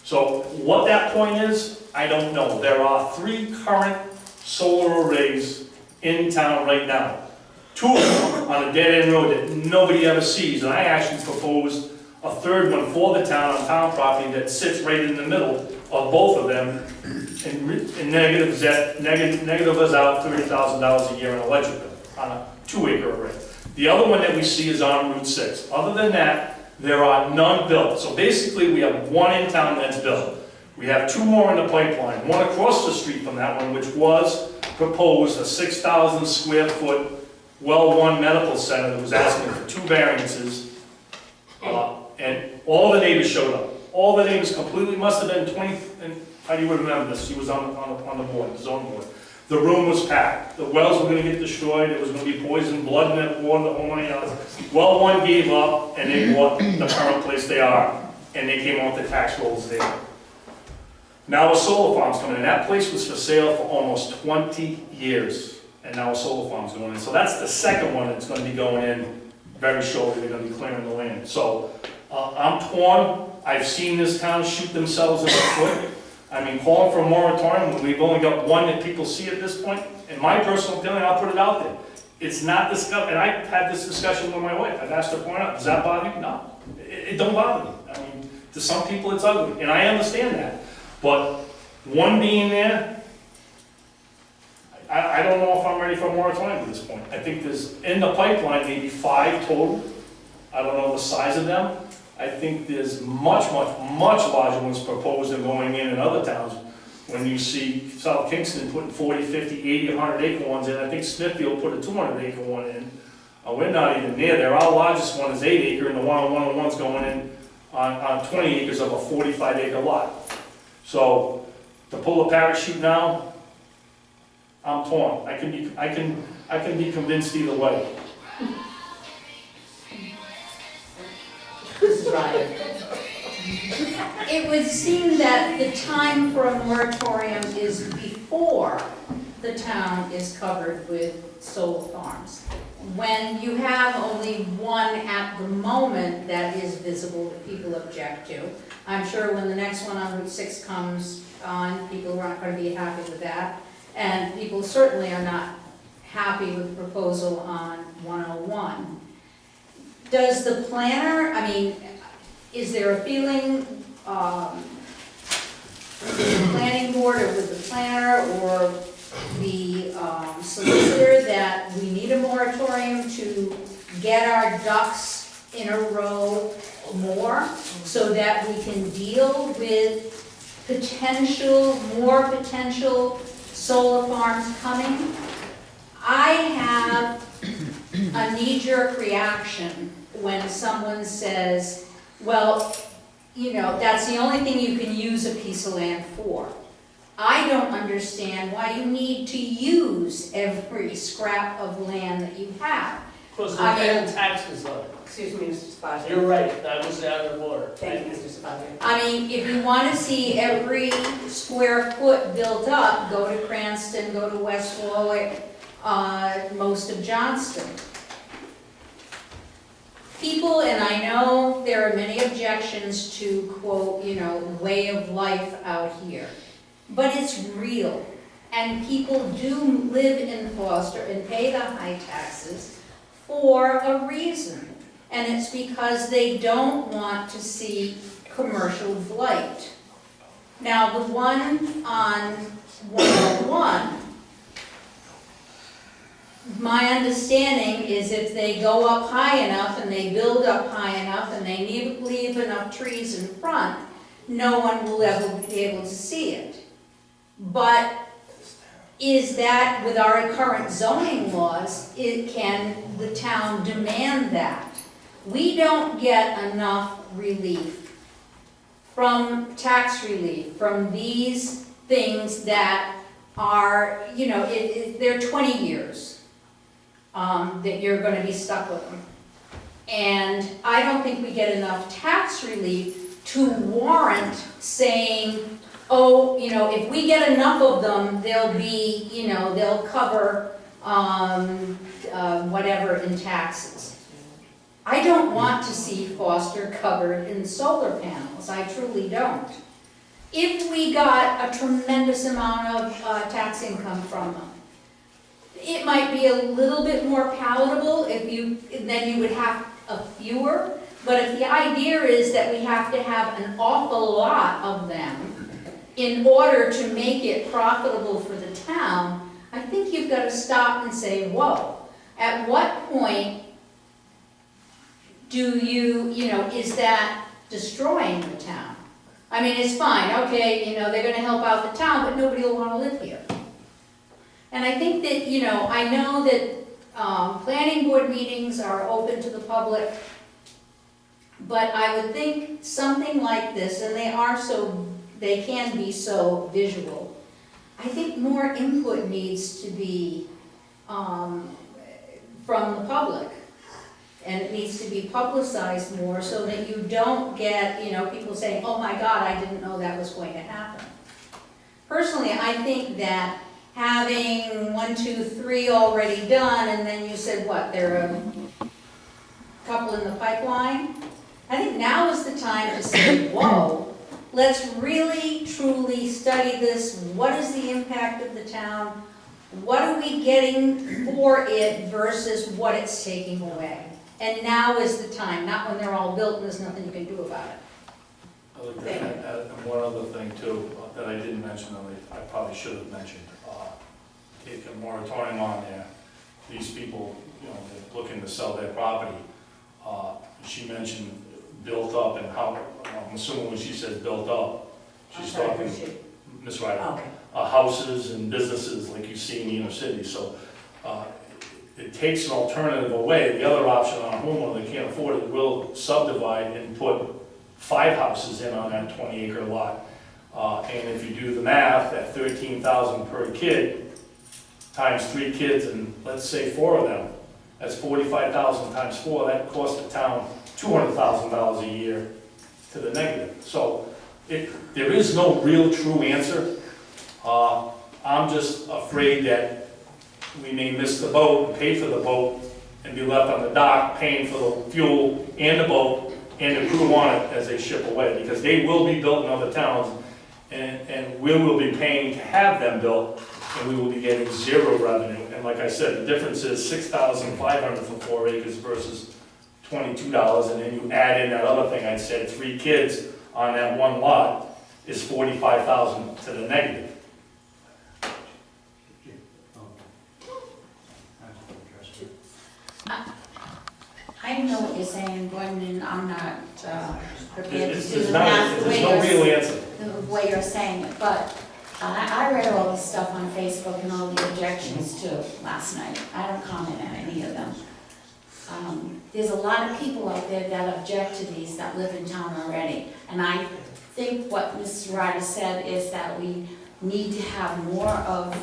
So what that point is, I don't know. There are 3 current solar arrays in town right now. 2 of them on a dead-end road that nobody ever sees, and I actually proposed a 3rd one for the town on town property that sits right in the middle of both of them, and negative is out $30,000 a year in electric bill on a 2-acre array. The other one that we see is on Route 6. Other than that, there are none built. So basically, we have 1 in town that's built. We have 2 more in the pipeline, 1 across the street from that one, which was proposed, a 6,000 square foot well-run medical center that was asking for 2 variances. And all the neighbors showed up. All the neighbors completely, must have been 20, and Heidi would remember this, she was on the board, the zone board. The room was packed. The wells were gonna get destroyed, there was gonna be poison, blood in that water, the whole 9 yards. Well, 1 gave up, and they bought the current place they are, and they came off the tax rolls there. Now a solar farm's coming in. That place was for sale for almost 20 years, and now a solar farm's going in. So that's the second one that's gonna be going in very shortly. They're gonna be clearing the land. So I'm torn. I've seen this town shoot themselves in the foot. I mean, calling for a moratorium when we've only got 1 that people see at this point. In my personal opinion, I'll put it out there. It's not discussed, and I've had this discussion with my wife. I've asked her to point out, does that bother you? No, it don't bother me. I mean, to some people it's ugly, and I understand that. But 1 being there, I don't know if I'm ready for a moratorium at this point. I think there's, in the pipeline, maybe 5 total. I don't know the size of them. I think there's much larger ones proposed and going in other towns. When you see South Kingston putting 40, 50, 80, 100 acre ones in, I think Smithfield put a 200 acre one in. We're not even near there. Our largest one is 8 acre, and the 101's going in on 20 acres of a 45 acre lot. So to pull a parachute now, I'm torn. I can be convinced either way. This is Ryan. It would seem that the time for a moratorium is before the town is covered with solar farms. When you have only 1 at the moment that is visible that people object to, I'm sure when the next one on Route 6 comes on, people aren't going to be happy with that. And people certainly are not happy with the proposal on 101. Does the planner, I mean, is there a feeling, with the planning board or with the planner or the solicitor that we need a moratorium to get our ducks in a row more so that we can deal with more potential solar farms coming? I have a knee-jerk reaction when someone says, well, you know, that's the only thing you can use a piece of land for. I don't understand why you need to use every scrap of land that you have. Because they're paying taxes on it. Excuse me, Mr. Spazio. You're right, that was out of order. Thank you, Mr. Spazio. I mean, if you want to see every square foot built up, go to Cranston, go to West Warwick, most of Johnston. People, and I know there are many objections to, quote, you know, way of life out here, but it's real. And people do live in Foster and pay the high taxes for a reason. And it's because they don't want to see commercial blight. Now, the one on 101, my understanding is if they go up high enough and they build up high enough and they leave enough trees in front, no one will ever be able to see it. But is that, with our current zoning laws, can the town demand that? We don't get enough relief from tax relief, from these things that are, you know, they're 20 years. That you're going to be stuck with them. And I don't think we get enough tax relief to warrant saying, oh, you know, if we get enough of them, they'll be, you know, they'll cover, whatever in taxes. I don't want to see Foster covered in solar panels, I truly don't. If we got a tremendous amount of tax income from them, it might be a little bit more palatable if you, then you would have a fewer. But if the idea is that we have to have an awful lot of them in order to make it profitable for the town, I think you've got to stop and say, whoa, at what point do you, you know, is that destroying the town? I mean, it's fine, okay, you know, they're gonna help out the town, but nobody will wanna live here. And I think that, you know, I know that planning board meetings are open to the public, but I would think something like this, and they can be so visual, I think more input needs to be from the public. And it needs to be publicized more so that you don't get, you know, people saying, oh my God, I didn't know that was going to happen. Personally, I think that having 1, 2, 3 already done, and then you said, what, there are a couple in the pipeline? I think now is the time to say, whoa, let's really, truly study this. What is the impact of the town? What are we getting for it versus what it's taking away? And now is the time, not when they're all built and there's nothing you can do about it. I looked at, and one other thing too, that I didn't mention, that I probably should have mentioned, take a moratorium on there. These people, you know, they're looking to sell their property. She mentioned built up, and how, I'm assuming when she says built up, she's talking, Ms. Ryder, Okay. houses and businesses like you see in the inner city, so, it takes an alternative away. The other option on a homeowner that can't afford it will subdivide and put 5 houses in on that 20-acre lot. And if you do the math, at $13,000 per kid, times 3 kids, and let's say 4 of them, that's $45,000 times 4, that costs the town $200,000 a year to the negative. So there is no real true answer. I'm just afraid that we may miss the boat and pay for the boat and be left on the dock paying for the fuel and the boat and the crew on it as they ship away, because they will be built in other towns, and we will be paying to have them built, and we will be getting 0 revenue. And like I said, the difference is $6,500 for 4 acres versus $22, and then you add in that other thing I said, 3 kids on that one lot is $45,000 to the negative. I know what you're saying, Gordon, I'm not prepared to do the There's math the way no real answer. the way you're saying it, but I read all this stuff on Facebook and all the objections too last night. I don't comment on any of them. There's a lot of people out there that object to these that live in town already. And I think what Mrs. Ryder said is that we need to have more of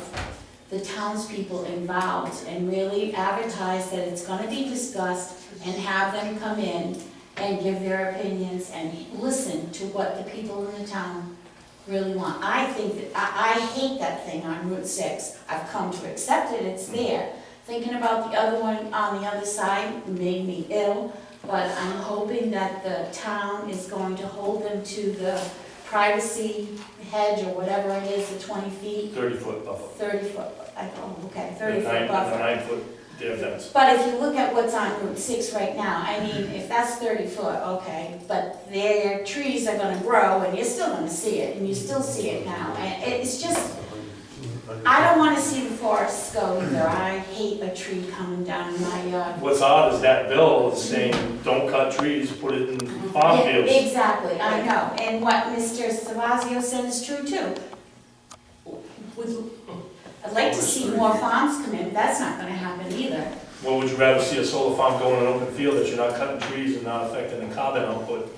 the townspeople involved and really advertise that it's gonna be discussed and have them come in and give their opinions and listen to what the people in the town really want. I think that, I hate that thing on Route 6. I've come to accept it, it's there. Thinking about the other one on the other side made me ill, but I'm hoping that the town is going to hold them to the privacy hedge or whatever it is, the 20 feet. 30-foot buffer. 30 foot, okay, 30 foot buffer. 9-foot fence. But if you look at what's on Route 6 right now, I mean, if that's 30 foot, okay, but their trees are gonna grow and you're still gonna see it, and you still see it now. And it's just, I don't wanna see the forests go either. I hate a tree coming down in my yard. What's odd is that bill is saying, don't cut trees, put it in farm Yeah, fields. exactly, I know, and what Mr. Savazio said is true too. I'd like to see more farms come in, that's not gonna happen either. Well, would you rather see a solar farm go in an open field that you're not cutting trees and not affecting the carbon output?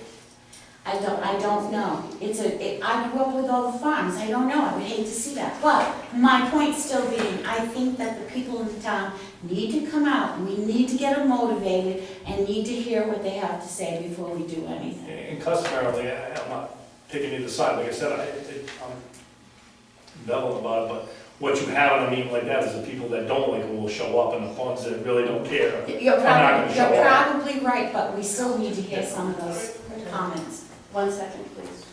I don't know. I grew up with all the farms, I don't know, I would hate to see that. But my point still being, I think that the people in the town need to come out, and we need to get them motivated, and need to hear what they have to say before we do anything. And customarily, I'm not picking either side, like I said, I'm beveling about it, but what you have in a meeting like that is the people that don't like them will show up, and the ones that really don't care. You're I'm not gonna show you're up. probably right, but we still need to hear some of those comments. 1 second, please.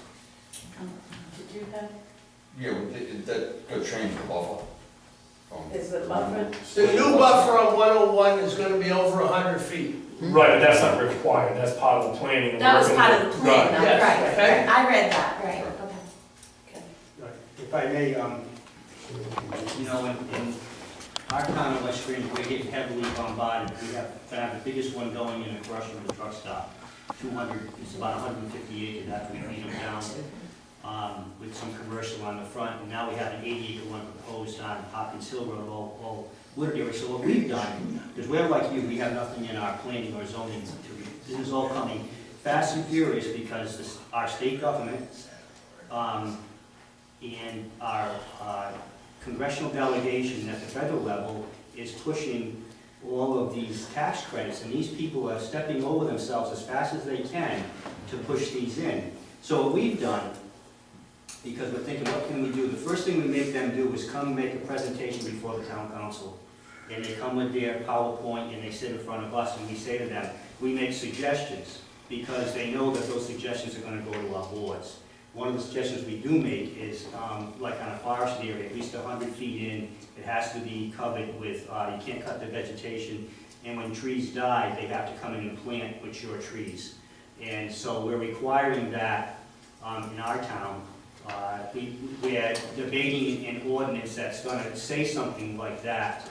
Did you have, Yeah, that could change the buffer. is the buffer? The new buffer on 101 is gonna be over 100 feet. Right, but that's not required, that's part of the planning. and That was working part with- of the plan, Right. Yes, right, okay. right. I read that, right, okay. Right. If I may, you know, in our town of West Green, we're getting heavily bombarded. We have, gonna have the biggest one going in across from the truck stop. 200, it's about 150 acres after we beat them down, with some commercial on the front. And now we have an 80-acre one proposed on Hopkins Hill Road, all wooded area. So what we've done, because we're like you, we have nothing in our planning or zoning. This is all coming fast and furious because our state government, and our congressional delegation at the federal level is pushing all of these tax credits, and these people are stepping over themselves as fast as they can to push these in. So what we've done, because we're thinking, what can we do? The first thing we make them do is come make a presentation before the town council. And they come with their PowerPoint and they sit in front of us and we say to them, we make suggestions, because they know that those suggestions are gonna go to our boards. One of the suggestions we do make is, like on a forested area, at least 100 feet in, it has to be covered with, you can't cut the vegetation, and when trees die, they have to come in and plant mature trees. And so we're requiring that in our town. We're debating an ordinance that's gonna say something like that,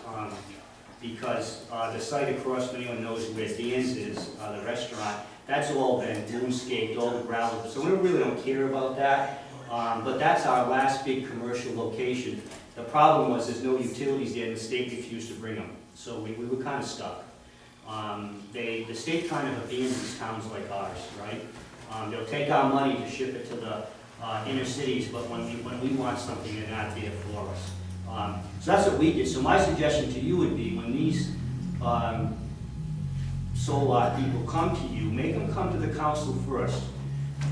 because the site across, if anyone knows where Dan's is, the restaurant, that's all been boomscaped, all the gravel, so we really don't care about that. But that's our last big commercial location. The problem was there's no utilities there, and the state refused to bring them, so we were kind of stuck. The state kind of abandons towns like ours, right? They'll take our money to ship it to the inner cities, but when we want something, they're not there for us. So that's what we did. So my suggestion to you would be, when these solar people come to you, make them come to the council first,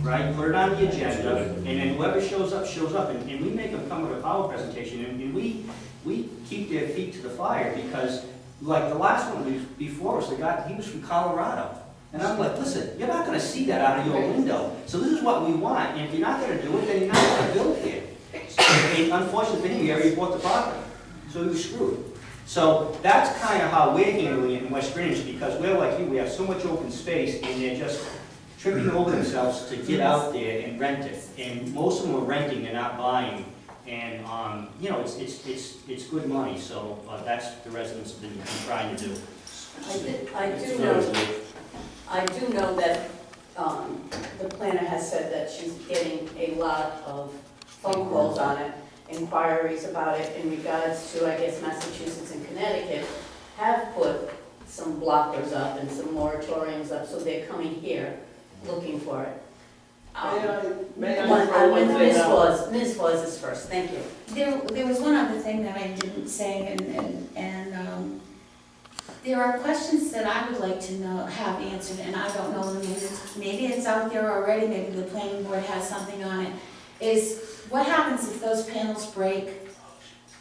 right? Put it on the agenda, and then whoever shows up, shows up. And we make them come with a power presentation, and we keep their feet to the fire, because like the last one before us, the guy, he was from Colorado. And I'm like, listen, you're not gonna see that out of your window. So this is what we want, and if you're not gonna do it, then you're not gonna build here. And unfortunately, for him, he already bought the property, so he was screwed. So that's kind of how we're handling it in West Greenwich, because we're like you, we have so much open space, and they're just tripping over themselves to get out there and rent it. And most of them are renting, they're not buying. And, you know, it's good money, so that's the residents have been trying to do. I do know that the planner has said that she's getting a lot of phone calls on it, inquiries about it in regards to, I guess, Massachusetts and Connecticut have put some blockers up and some moratoriums up, so they're coming may I throw one thing out? Ms. Claus is first, thank you. There was one other thing that I didn't say, and there are questions that I would like to know, have answered, and I don't know them. Maybe it's out there already, maybe the planning board has something on it, is what happens if those panels break?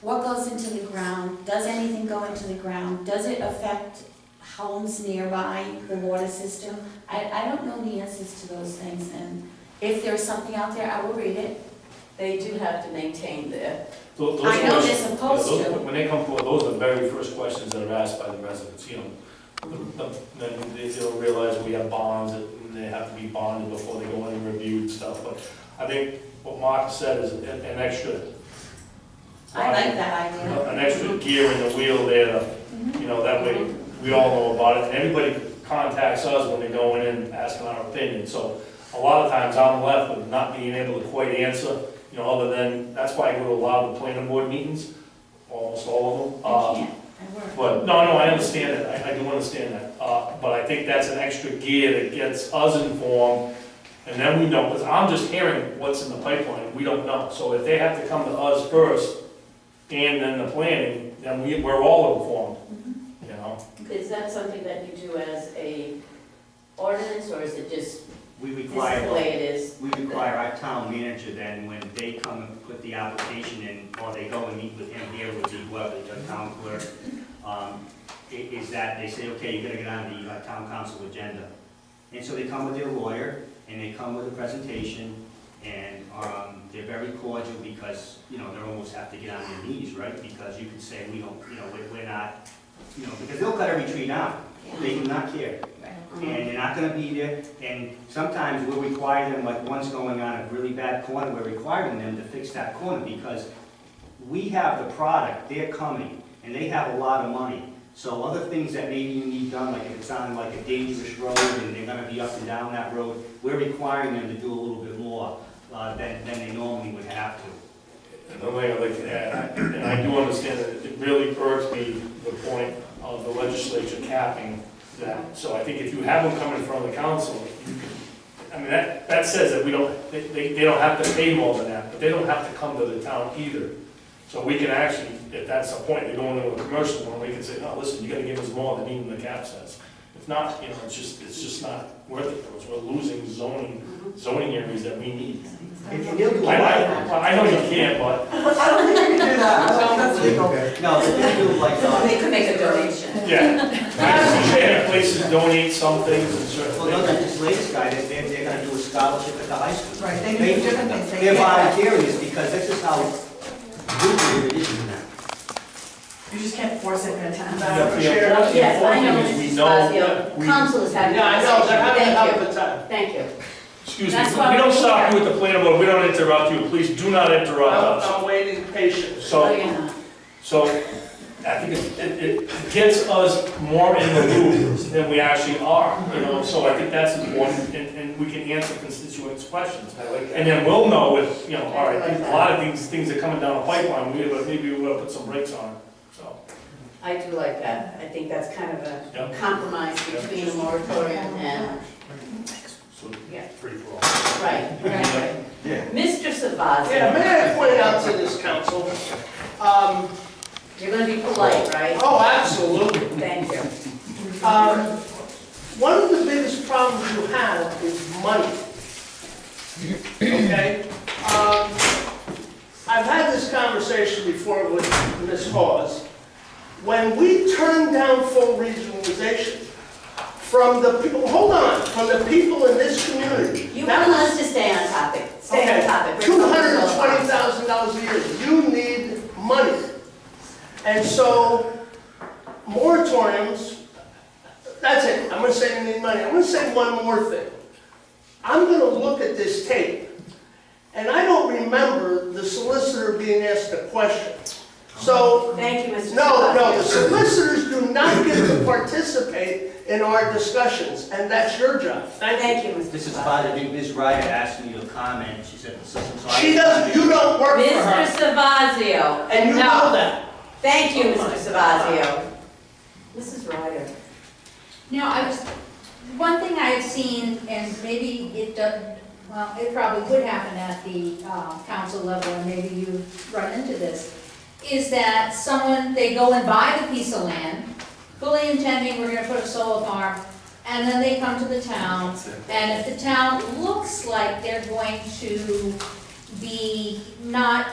What goes into the ground? Does anything go into the ground? Does it affect homes nearby, the water system? I don't know the answers to those things, and if there's something out there, I will read it. They do have to maintain their, Those I know are- they're supposed those- to. When they come forward, those are the very first questions that are asked by the residents, you know. Then they'll realize we have bonds, and they have to be bonded before they go in and review and stuff, but I think what Mark said is an extra. I like that idea. An extra gear in the wheel there, you know, that way we all know about it, and everybody contacts us when they're going in asking our opinion, so a lot of times I'm left with not being able to quite answer, you know, other than, that's why I go to a lot of the planning board meetings, almost all of them. I can't, I work. But, no, I understand that, I do understand that, but I think that's an extra gear that gets us informed, and then we know, because I'm just hearing what's in the pipeline, we don't know, so if they have to come to us first, and then the planning, then we're all informed, you know? is that something that you do as a ordinance, or is it just we This is require, the way it is. we require our town manager then, when they come and put the application in, or they go and meet with him here with the, whoever, the town clerk, is that they say, okay, you gotta get on the town council agenda. And so they come with their lawyer, and they come with a presentation, and they're very cordial because, you know, they almost have to get on their knees, right? Because you can say, we don't, you know, we're not, you know, because they'll cut every tree down. They do not care. And they're not gonna be there, and sometimes we'll require them, like one's going on a really bad corner, we're requiring them to fix that corner because we have the product, they're coming, and they have a lot of money. So other things that maybe you need done, like if it's on like a dangerous road and they're gonna be up and down that road, we're requiring them to do a little bit more than they normally would have to. And the only thing I'd like to add, and I do understand that it really irks me, the point of the legislature capping that. So I think if you have them come in front of the council, you can, I mean, that says that we don't, they don't have to pay more than that, but they don't have to come to the town either. So we can actually, if that's the point, they're going into a commercial one, we can say, no, listen, you gotta give us more than even the cap says. If not, you know, it's just not worth it for us. We're losing zoning areas that we need. And they'll do a lot of Well, I know you can't, but I don't think we can do that, I don't think that's legal. No, they'll do like, They could make a donation. yeah. I see places donate some things and certain well, no, things. this latest guy, they're gonna do a scholarship at the high school. Right, they can do different things. They They're can't- volunteering this because this is how lucrative it is in that. You just can't force it in a town. Yes, I know, Is we Mrs. know Fazio, we- council is having. Yeah, I know, they're having a hell of a time. Thank you. Excuse me, That's we why don't we're stop here. you at the planning board, we don't interrupt you, please do not interrupt us. I'm waiting patiently. Oh, So, you're not. so, I think it gets us more in the loop than we actually are, you know, so I think that's important, and we can answer constituents' questions. And then we'll know if, you know, all right, a lot of things are coming down the pipeline, maybe we will put some brakes on, so. I do like that. I think that's kind of a Yep. compromise between a moratorium and, So, Yeah. free for all. right. Yeah. Mr. Savazio. Yeah, may I point out to this council, You're gonna be polite, right? oh, absolutely. Thank you. One of the biggest problems you have is money. Okay? I've had this conversation before with Ms. Hawes. When we turn down full regionalization from the people, hold on, from the people in this community. You that want was- us to stay on topic. Stay on Okay, topic. Bring something to the line. $220,000 a year, you need money. And so, moratoriums, that's it, I'm gonna say you need money. I'm gonna say one more thing. I'm gonna look at this tape, and I don't remember the solicitor being asked a question. So, Thank you, Mr. no, the Savazio. solicitors do not get to participate in our discussions, and that's your job. Thank you. Thank you, Mr. This is Savazio. about it, Ms. Ryder asked me to comment, she said, listen, so I. She doesn't, you don't work for Mr. her, Savazio. and you No. know that. Thank you, Mr. Savazio. Mrs. Ryder. One thing I've seen, and maybe it doesn't, well, it probably would happen at the council level, and maybe you've run into this, is that they go and buy the piece of land, fully intending we're gonna put a solar farm, and then they come to the town, and if the town looks like they're going to be not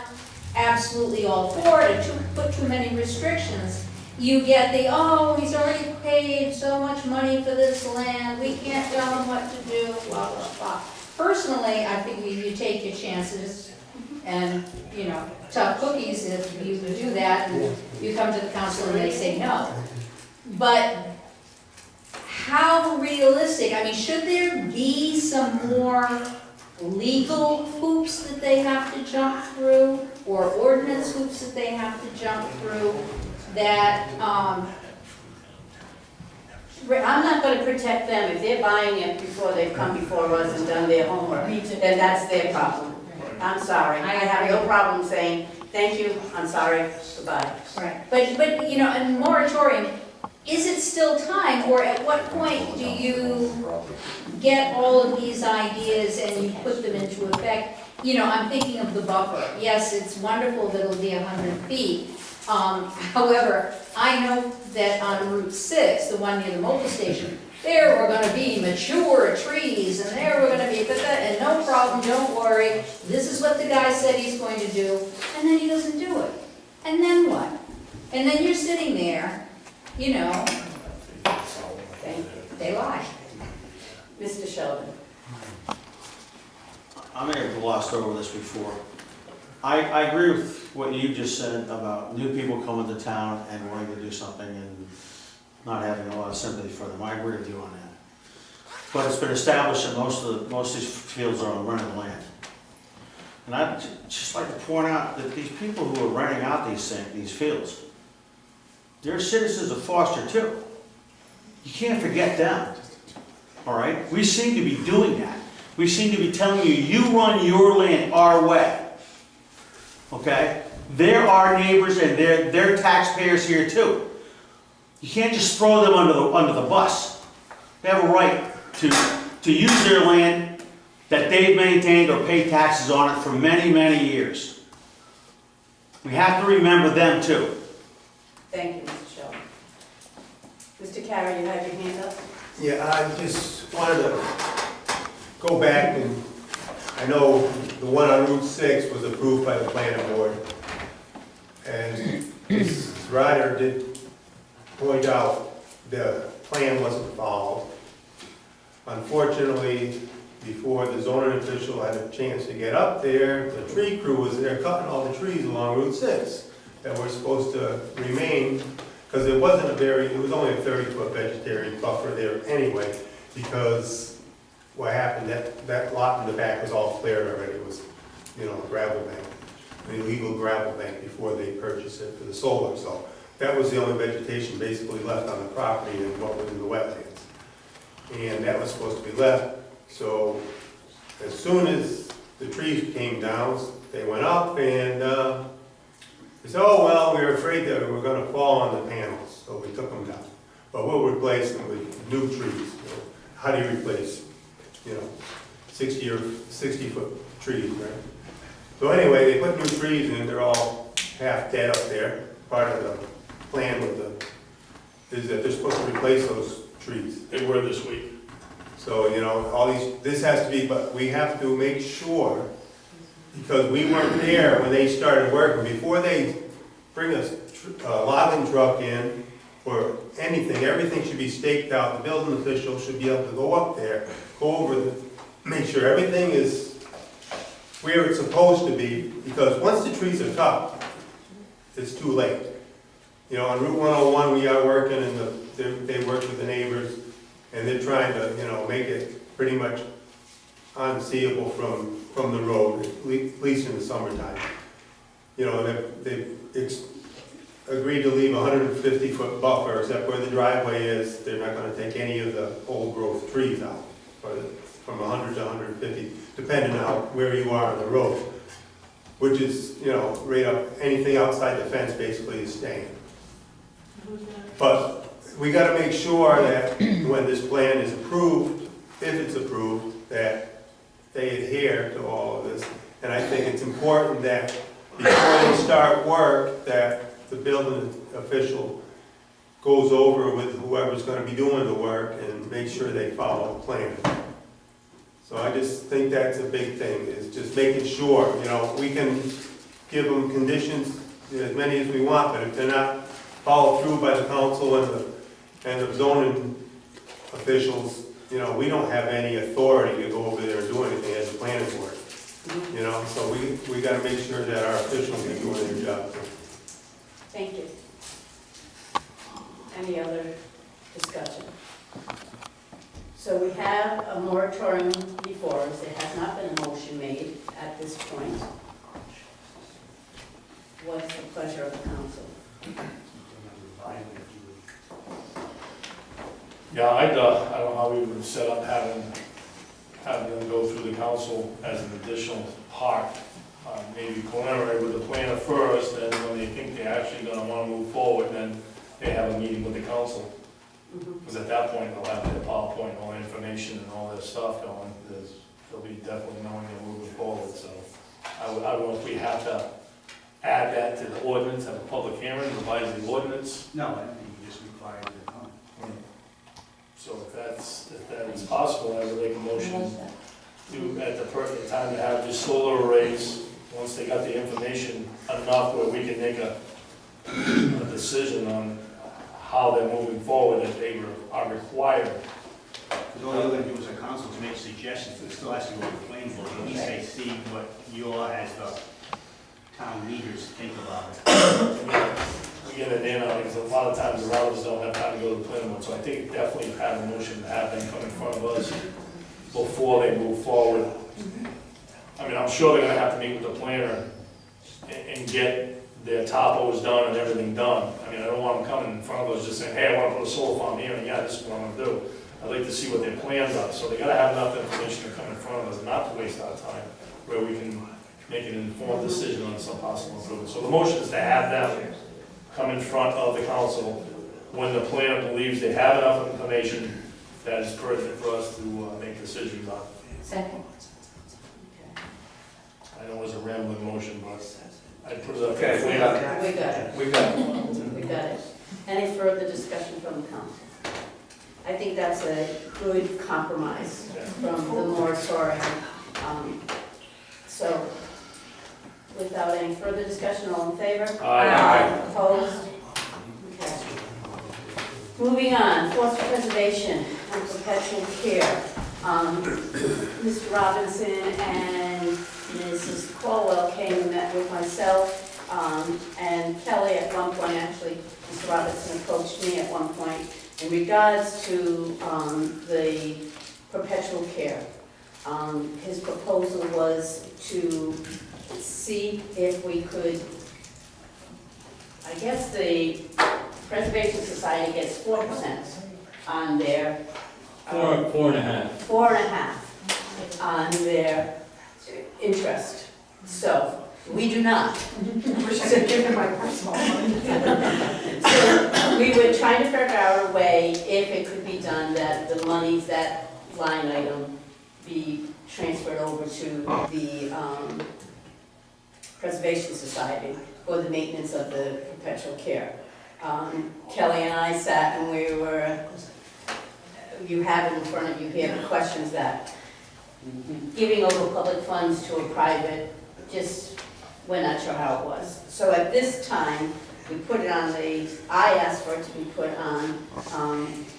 absolutely all for it, or put too many restrictions, you get he's already paid so much money for this land, we can't tell him what to do, blah, blah, blah. Personally, I think you take your chances, and, tough cookies if you do that, and you come to the council and they say no. But how realistic, should there be some more legal hoops that they have to jump through, or ordinance hoops that they have to jump through, that, I'm not gonna protect them. If they're buying it before they've come before us and done their homework, then that's their problem. I'm sorry. I have no problem saying, thank you, I'm sorry, goodbye. right, but, a moratorium, is it still time, or at what point do you get all of these ideas and you put them into effect? I'm thinking of the buffer. Yes, it's wonderful that it'll be 100 feet. However, I know that on Route 6, the one near the mobile station, there were gonna be mature trees, and there were gonna be, and no problem, don't worry, this is what the guy said he's going to do, and then he doesn't do it. And then what? And then you're sitting there, you know, they lie. Mr. Sheldon. I may have glossed over this before. I agree with what you just said about new people coming to town and wanting to do something and not having a lot of sympathy for them. I agree with you on that. But it's been established that most of these fields are on rented land. And I'd just like to point out that these people who are renting out these fields, they're citizens of Foster too. You can't forget them, all right? We seem to be doing that. We seem to be telling you, you run your land our way, okay? They're our neighbors and they're taxpayers here too. You can't just throw them under the bus. They have a right to use their land that they've maintained or paid taxes on it for many, many years. We have to remember them too. Thank you, Mr. Sheldon. Mr. Carey, you had your hand up? Yeah, I just wanted to go back and, I know the one on Route 6 was approved by the planning board. And Mrs. Ryder did point out the plan wasn't followed. Unfortunately, before the zoning official had a chance to get up there, the tree crew was there cutting all the trees along Route 6 that were supposed to remain, because it was only a 30-foot vegetarian buffer there anyway, because what happened, that lot in the back was all cleared already. It was, a gravel bank, an illegal gravel bank before they purchased it for the solar. So that was the only vegetation basically left on the property and what was in the wetlands. And that was supposed to be left. So as soon as the trees came down, they went up and they said, oh, well, we were afraid that we were going to fall on the panels, so we took them down. But we'll replace them with new trees. How do you replace, 60 or 60-foot trees, right? So anyway, they put new trees in. They're all half dead up there. Part of the plan is that they're supposed to replace those trees. They were this week. So, this has to be, but we have to make sure, because we weren't there when they started working, before they bring a logging truck in or anything, everything should be staked out. The building official should be able to go up there, go over make sure everything is where it's supposed to be, because once the trees are cut, it's too late. On Route 101, we are working, and they work with the neighbors, and they're trying to, make it pretty much unseeable from the road, at least in the summertime. They've agreed to leave a 150-foot buffer, except where the driveway is. They're not going to take any of the old growth trees out, from 100 to 150, depending on where you are on the road, which is, right up, anything outside the fence basically is staying. But we got to make sure that when this plan is approved, if it's approved, that they adhere to all of this. And I think it's important that before they start work, that the building official goes over with whoever's going to be doing the work and make sure they follow the plan. So I just think that's a big thing, is just making sure, we can give them conditions, as many as we want, but if they're not followed through by the council and the zoning officials, we don't have any authority to go over there and do anything as a planning board. So we got to make sure that our officials are doing their job. Thank you. Any other discussion? So we have a moratorium before us. There has not been a motion made at this point. What's the pleasure of the council? Yeah, I don't know how we would set up having them go through the council as an additional part. Maybe preliminary with the planner first, and when they think they're actually gonna wanna move forward, then they have a meeting with the council. Because at that point, they'll have their PowerPoint, all the information and all that stuff going. They'll be definitely knowing they're moving forward, so I don't know if we have to add that to the ordinance, have a public hearing, revise the ordinance. No, I think you just require the comment. So if possible, I would make a motion to, at the pertinent time, to have the solar arrays, once they got the information enough where we can make a decision on how they're moving forward, if they are required. Because all you're gonna do as a council is make suggestions, but it still has to go to the planning board, at least they see what you all as the town leaders think about it. We get it in on it, because a lot of times the routers don't have time to go to the planning board, so I think definitely have a motion to have them come in front of us before they move forward. I mean, I'm sure they're gonna have to meet with the planner and get their topos done and everything done. I mean, I don't want them coming in front of us just saying, hey, I wanna put a solar farm here, and yeah, this is what I'm gonna do. I'd like to see what their plans are, so they gotta have enough information to come in front of us, not to waste our time, where we can make an informed decision on some possible improvement. So the motion is to have them come in front of the council when the planner believes they have enough information that is pertinent for us to make decisions on. Second. I know it was a rambling motion, but I put it up. Okay, we got it. We got it. We got it. We got it. Any further discussion from the council? I think that's a good compromise from the moratorium. So, without any further discussion, all in favor? Aye. Opposed? Okay. Moving on, forest preservation and perpetual care. Mr. Robinson and Mrs. Colwell came and met with myself and Kelly at one point. Actually, Mr. Robinson approached me at one point in regards to the perpetual care. His proposal was to see if we could, I guess the Preservation Society gets 4% on their. 4.5. 4.5 on their interest. So, we do not. Wish I could give him my personal money. So, we were trying to figure out a way, if it could be done, that the monies, that line item, be transferred over to the Preservation Society for the maintenance of the perpetual care. Kelly and I sat and we were, you have it in front of you here, the questions that giving over public funds to a private, just, we're not sure how it was. So at this time, we put it on I asked for it to be put on,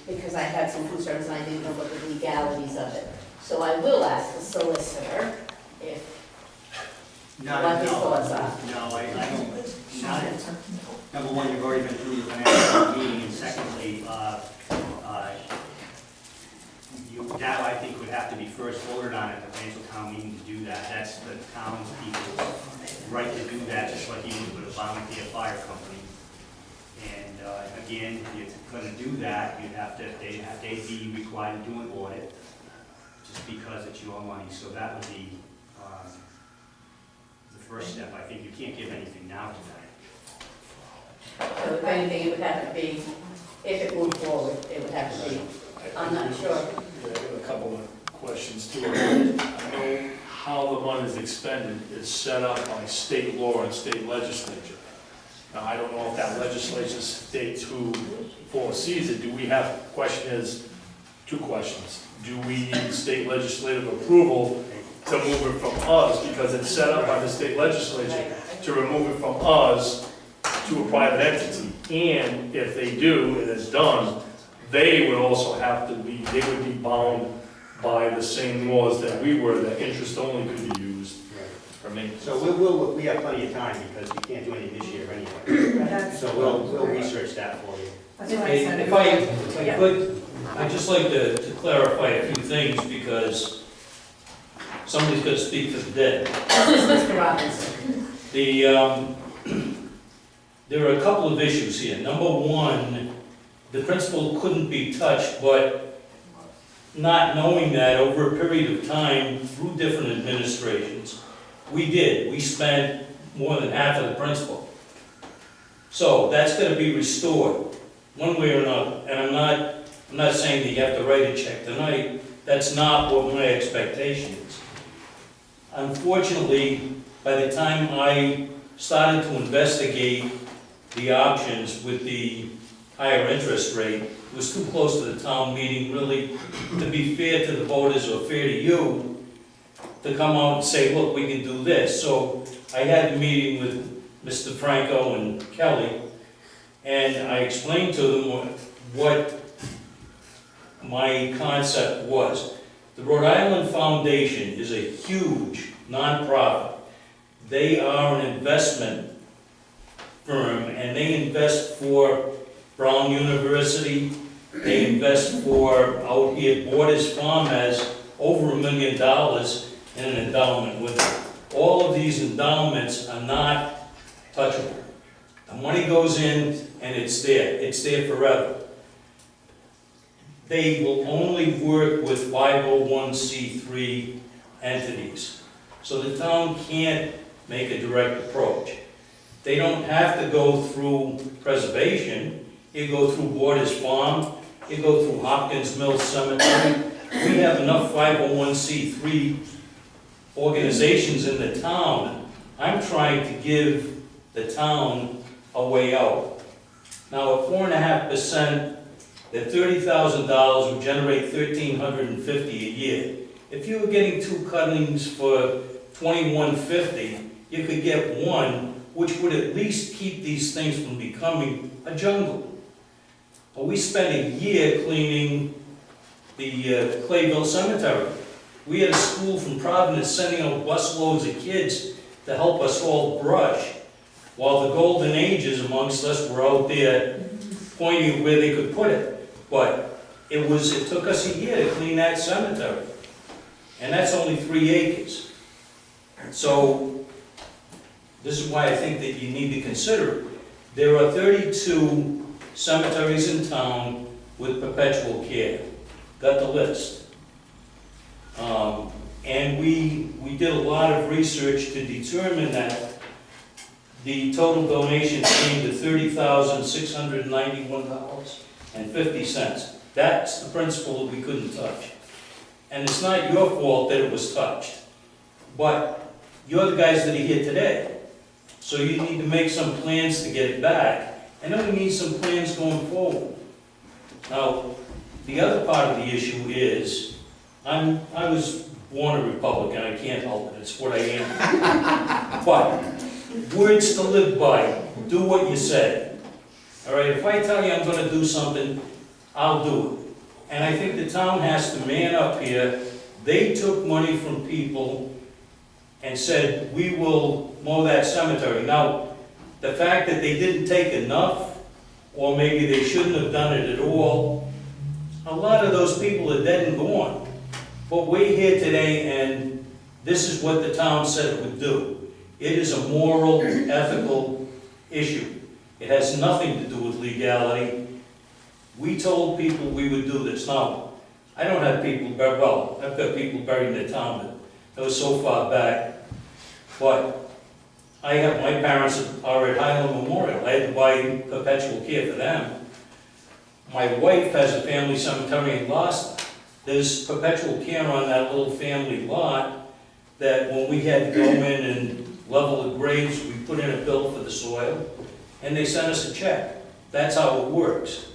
because I had some concerns and I didn't know what the legalities of it. So I will ask the solicitor what his thoughts are. No, I don't, number one, you've already been through your financial meeting, and secondly, that I think would have to be first voted on at the financial town meeting to do that. That's the townspeople's right to do that, just like you would with a volunteer fire company. And again, if you're gonna do that, you'd have to, they'd be required to do an audit, just because it's your money. So that would be the first step. I think you can't give anything now tonight. So if anything, it would have to be, if it moved forward, it would have to be, I'm not sure. Yeah, I got a couple of questions too. I know how the money is expended is set up by state law and state legislature. Now, I don't know if that legislature states who foresees it. Do we have, question is, two questions. Do we need state legislative approval to move it from us, because it's set up by the state legislature to remove it from us to a private entity? And if they do, and it's done, they would also have to be, they would be bound by the same laws that we were, that interest only could be used for maintenance. So we have plenty of time, because we can't do anything this year anyway. So we'll research that for you. That's what I said. If I could, I'd just like to clarify a few things, because somebody's got to speak for the dead. Mr. Robinson. There are a couple of issues here. Number one, the principal couldn't be touched, but not knowing that over a period of time through different administrations, we did. We spent more than half of the principal. So that's going to be restored one way or another. And I'm not saying that you have to write a check tonight. That's not what my expectation is. Unfortunately, by the time I started to investigate the options with the higher interest rate. It was too close to the town meeting, really, to be fair to the voters or fair to you, to come out and say, look, we can do this. So I had a meeting with Mr. Franco and Kelly, and I explained to them what my concept was. The Rhode Island Foundation is a huge nonprofit. They are an investment firm, and they invest for Brown University. They invest for, out here, Borders Farm has over $1 million in an endowment with it. All of these endowments are not touchable. The money goes in and it's there forever. They will only work with 501c3 entities. So the town can't make a direct approach. They don't have to go through preservation. It go through Borders Farm. It go through Hopkins Mills Cemetery. We have enough 501c3 organizations in the town. I'm trying to give the town a way out. Now, at 4.5%, that $30,000 would generate $1,350 a year. If you were getting 2 cuttings for $2,150, you could get 1, which would at least keep these things from becoming a jungle. But we spent a year cleaning the Clayville Cemetery. We had a school from Providence sending out busloads of kids to help us haul brush, while the golden ages amongst us were out there pointing where they could put it. But it took us a year to clean that cemetery. And that's only 3 acres. So this is why I think that you need to consider it. There are 32 cemeteries in town with perpetual care. Got the list. And we did a lot of research to determine that the total donation came to $30,691.50. That's the principle that we couldn't touch. And it's not your fault that it was touched, but you're the guys that are here today. So you need to make some plans to get it back, and then we need some plans going forward. Now, the other part of the issue is, I was born a Republican, I can't help it, it's what I am. But, words to live by, do what you say. All right, if I tell you I'm gonna do something, I'll do it. And I think the town has to man up here. They took money from people and said, we will mow that cemetery. Now, the fact that they didn't take enough, or maybe they shouldn't have done it at all, a lot of those people are dead and gone. But we're here today, and this is what the town said it would do. It is a moral, ethical issue. It has nothing to do with legality. We told people we would do this. Now, I don't have people, well, I've got people buried in the town, but that was so far back. But I have, my parents are at Highland Memorial. I had to buy perpetual care for them. My wife has a family cemetery in Gloucester. There's perpetual care on that little family lot that when we had to go in and level the graves, we put in a bill for the soil, and they sent us a check. That's how it works.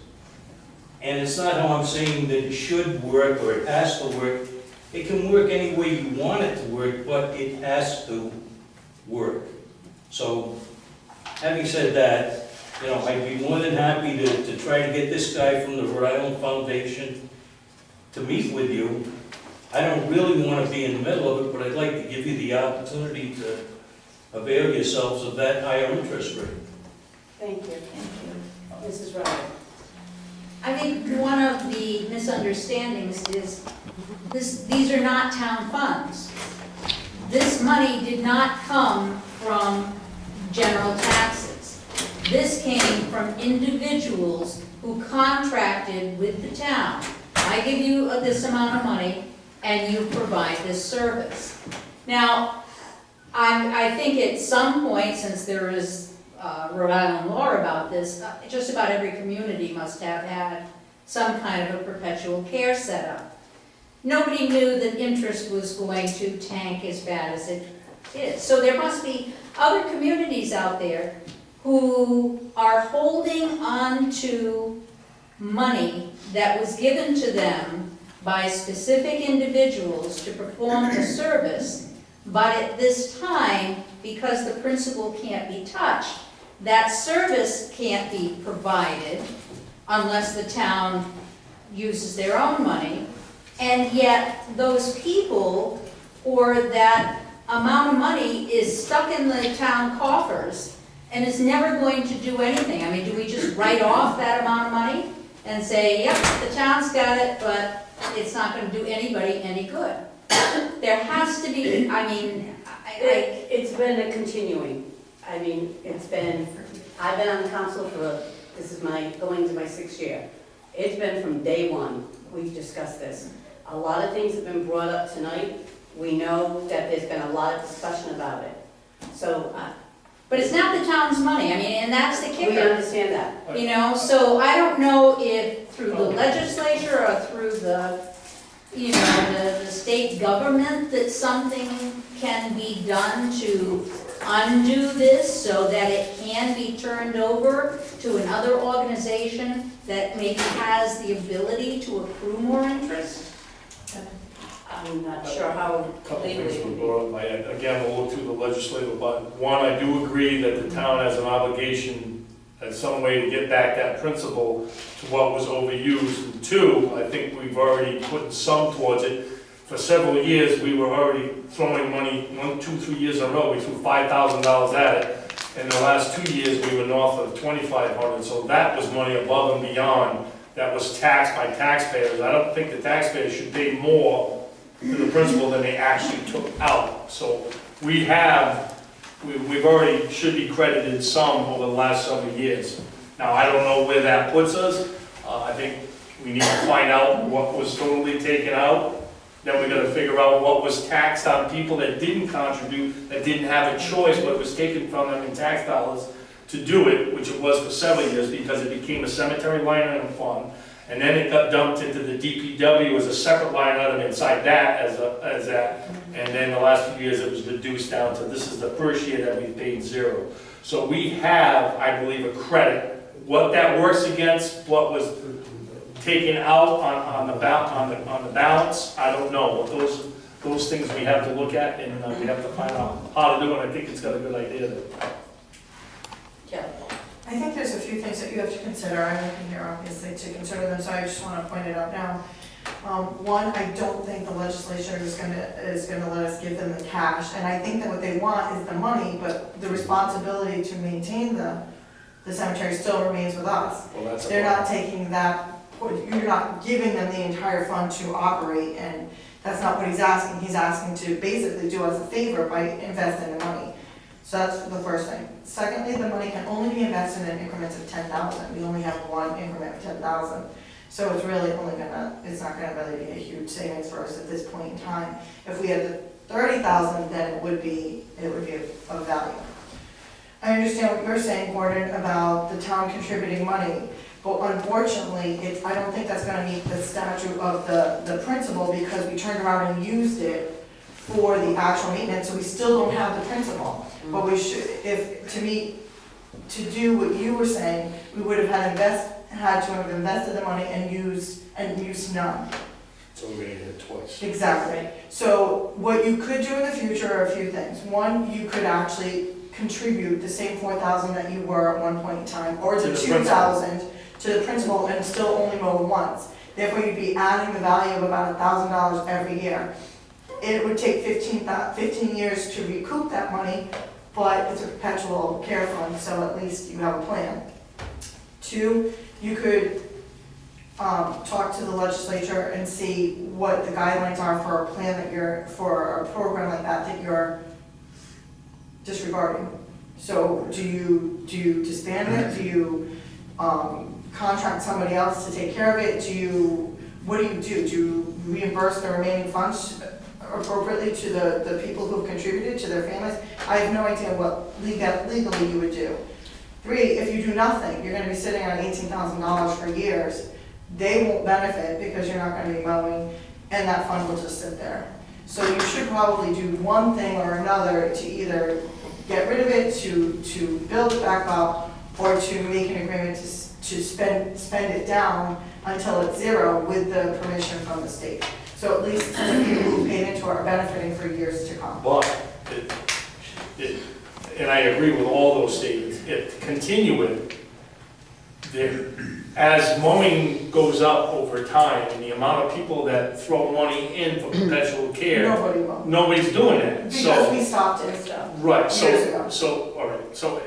And it's not how I'm saying that it should work or it has to work. It can work any way you want it to work, but it has to work. So, having said that, you know, I'd be more than happy to try to get this guy from the Rhode Island Foundation to meet with you. I don't really want to be in the middle of it, but I'd like to give you the opportunity to avail yourselves of that higher interest rate. Thank you. Thank you. Mrs. Ryder. I think one of the misunderstandings is these are not town funds. This money did not come from general taxes. This came from individuals who contracted with the town. I give you this amount of money and you provide this service. Now, I think at some point, since there is Rhode Island law about this, just about every community must have had some kind of a perpetual care setup. Nobody knew that interest was going to tank as bad as it is. So there must be other communities out there who are holding on to money that was given to them by specific individuals to perform the service, but at this time, because the principal can't be touched, that service can't be provided unless the town uses their own money, and yet those people, or that amount of money is stuck in the town coffers and is never going to do anything. I mean, do we just write off that amount of money and say, yep, the town's got it, but it's not gonna do anybody any good? There has to be, I mean, It's been a continuing, I mean, I've been on the council for, this is going to my 6th year. It's been from day one, we've discussed this. A lot of things have been brought up tonight. We know that there's been a lot of discussion about it. So, but it's not the town's money, I mean, and that's the kicker. we understand that. You know, so I don't know if through the legislature or through the, you know, the state government that something can be done to undo this so that it can be turned over to another organization that maybe has the ability to accrue more interest. I'm not sure how Couple legally things it were would be. brought up. Again, we'll look through the legislative, but one, I do agree that the town has an obligation in some way to get back that principle to what was overused. And two, I think we've already put some towards it. For several years, we were already throwing money, 1, 2, 3 years in a row, we threw $5,000 at it. In the last 2 years, we were north of $2,500, so that was money above and beyond that was taxed by taxpayers. I don't think the taxpayers should pay more to the principal than they actually took out. So we've already, should be credited some over the last several years. Now, I don't know where that puts us. I think we need to find out what was totally taken out. Then we gotta figure out what was taxed on people that didn't contribute, that didn't have a choice, but was taken from them in tax dollars to do it, which it was for several years because it became a cemetery line item fund. And then it got dumped into the DPW as a separate line item inside that as that. And then the last few years it was reduced down to, this is the first year that we've paid 0. So we have, I believe, a credit. What that works against, what was taken out on the balance, I don't know. But those things we have to look at and we have to find out how to do it. I think it's got a good idea there. Yeah. I think there's a few things that you have to consider. I'm looking here obviously to consider them, so I just want to point it out now. One, I don't think the legislature is gonna let us give them the cash, and I think that what they want is the money, but the responsibility to maintain the cemetery still remains with us. Well, that's They're not taking that, you're not giving them the entire fund to operate, and that's not what he's asking. He's asking to basically do us a favor by investing the money. So that's the first thing. Secondly, the money can only be invested in increments of 10,000. We only have one increment of 10,000. So it's really it's not gonna really be a huge savings for us at this point in time. If we had the 30,000, then it would be of value. I understand what you're saying, Gordon, about the town contributing money, but unfortunately, I don't think that's gonna meet the statute of the principal because we turned around and used it for the actual maintenance, so we still don't have the principal. But we should, to do what you were saying, we would have had to have invested the money and used none. So we're gonna get it twice. Exactly. So what you could do in the future are a few things. One, you could actually contribute the same 4,000 that you were at one point in time, or To the the 2,000 to the principal and still only mow once. Therefore, you'd be adding the value of about $1,000 every year. It would take 15 years to recoup that money, but it's a perpetual care fund, so at least you have a plan. Two, you could talk to the legislature and see what the guidelines are for a plan for a program like that you're disregarding. So do you disband it? Do you contract somebody else to take care of it? What do? Do you reimburse the remaining funds appropriately to the people who've contributed, to their families? I have no idea what legally you would do. Three, if you do nothing, you're gonna be sitting on $18,000 for years. They won't benefit because you're not gonna be mowing, and that fund will just sit there. So you should probably do one thing or another to either get rid of it, to build it back up, or to make an agreement to spend it down until it's zero with the permission from the state. So at least the people who paid into it are benefiting for years to come. But, and I agree with all those statements, if to continue it, as mowing goes up over time, and the amount of people that throw money in for perpetual care, Nobody will. nobody's doing it, Because so. we stopped it. Right, years ago. all right, so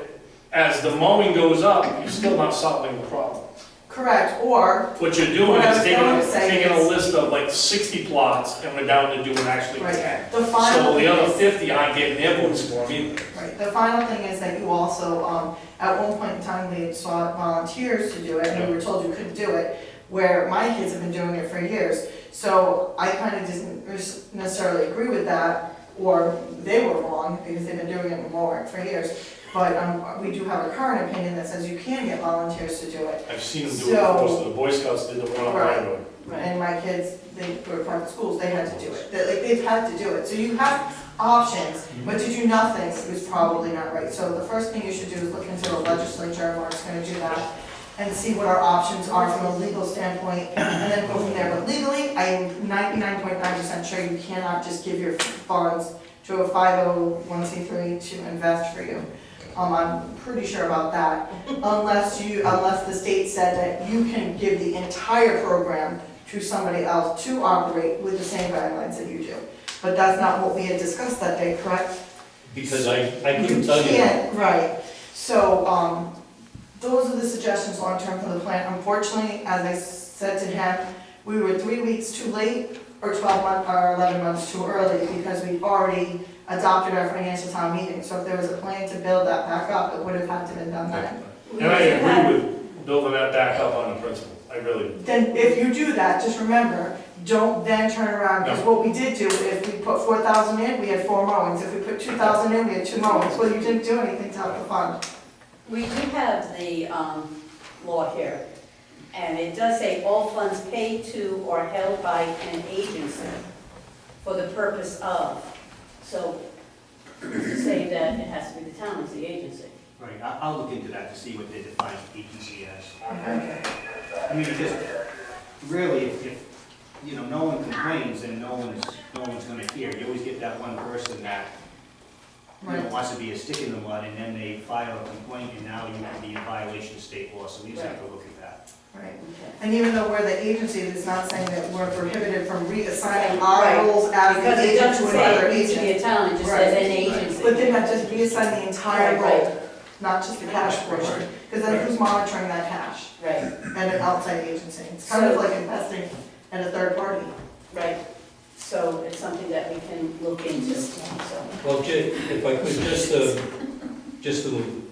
as the mowing goes up, you're still not solving the problem. Correct, or, What you're doing What I is was going to say taking a is- list of like 60 plots, and we're down to doing actually 10. right, the final. So the other thing is- 50 aren't getting their votes for them either. Right, the final thing is that you also, at one point in time, we had sought volunteers to do it, and we were told you couldn't do it, where my kids have been doing it for years. So I kind of didn't necessarily agree with that, or they were wrong, because they've been doing it in Warwick for years. But we do have a current opinion that says you can get volunteers to do it. I've seen them do it, of course, the Boy Scouts did the one on Right. my road. And my kids, they were private schools, they had to do it. They've had to do it. So you have options, but to do nothing is probably not right. So the first thing you should do is look into the legislature, Mark's gonna do that, and see what our options are from a legal standpoint, and then go from there. But legally, I am 99.9% sure you cannot just give your funds to a 501c3 to invest for you. I'm pretty sure about that, unless the state said that you can give the entire program to somebody else to operate with the same guidelines that you do. But that's not what we had discussed that day, correct? Because I couldn't tell you. can't, right. So, those are the suggestions long-term for the plan. Unfortunately, as I said to him, we were 3 weeks too late, or 12 months, or 11 months too early, because we'd already adopted our financial town meeting. So if there was a plan to build that back up, it would have had to been done then. And I agree with building that back up on the principle, I really do. Then if you do that, just remember, don't then turn around, because what we did do, if we put 4,000 in, we had 4 mowings. If we put 2,000 in, we had 2 mowings. Well, you didn't do anything to help the fund. We do have the law here, and it does say all funds paid to or held by an agency for the purpose of. So, to say that it has to be the town as the agency. Right, I'll look into that to see what they define agency as. I mean, just, really, if, you know, no one complains, then no one's gonna hear. You always get that one person that, you know, wants to be a stick in the mud, and then they file a complaint, and now you can be in violation of state law, so we just have to look at that. Right. And even though we're the agency, it's not saying that we're prohibited from reassigning our roles as the Because it agent doesn't to say another it needs to be agent. a town, it just says an agency. But then that just reassign the entire Right, role, not just the cash portion. Because then who's monitoring that cash? Right, And an outside agency. It's kind of like investing in a third party. right. So it's something that we can look into, so. Well, if I could just to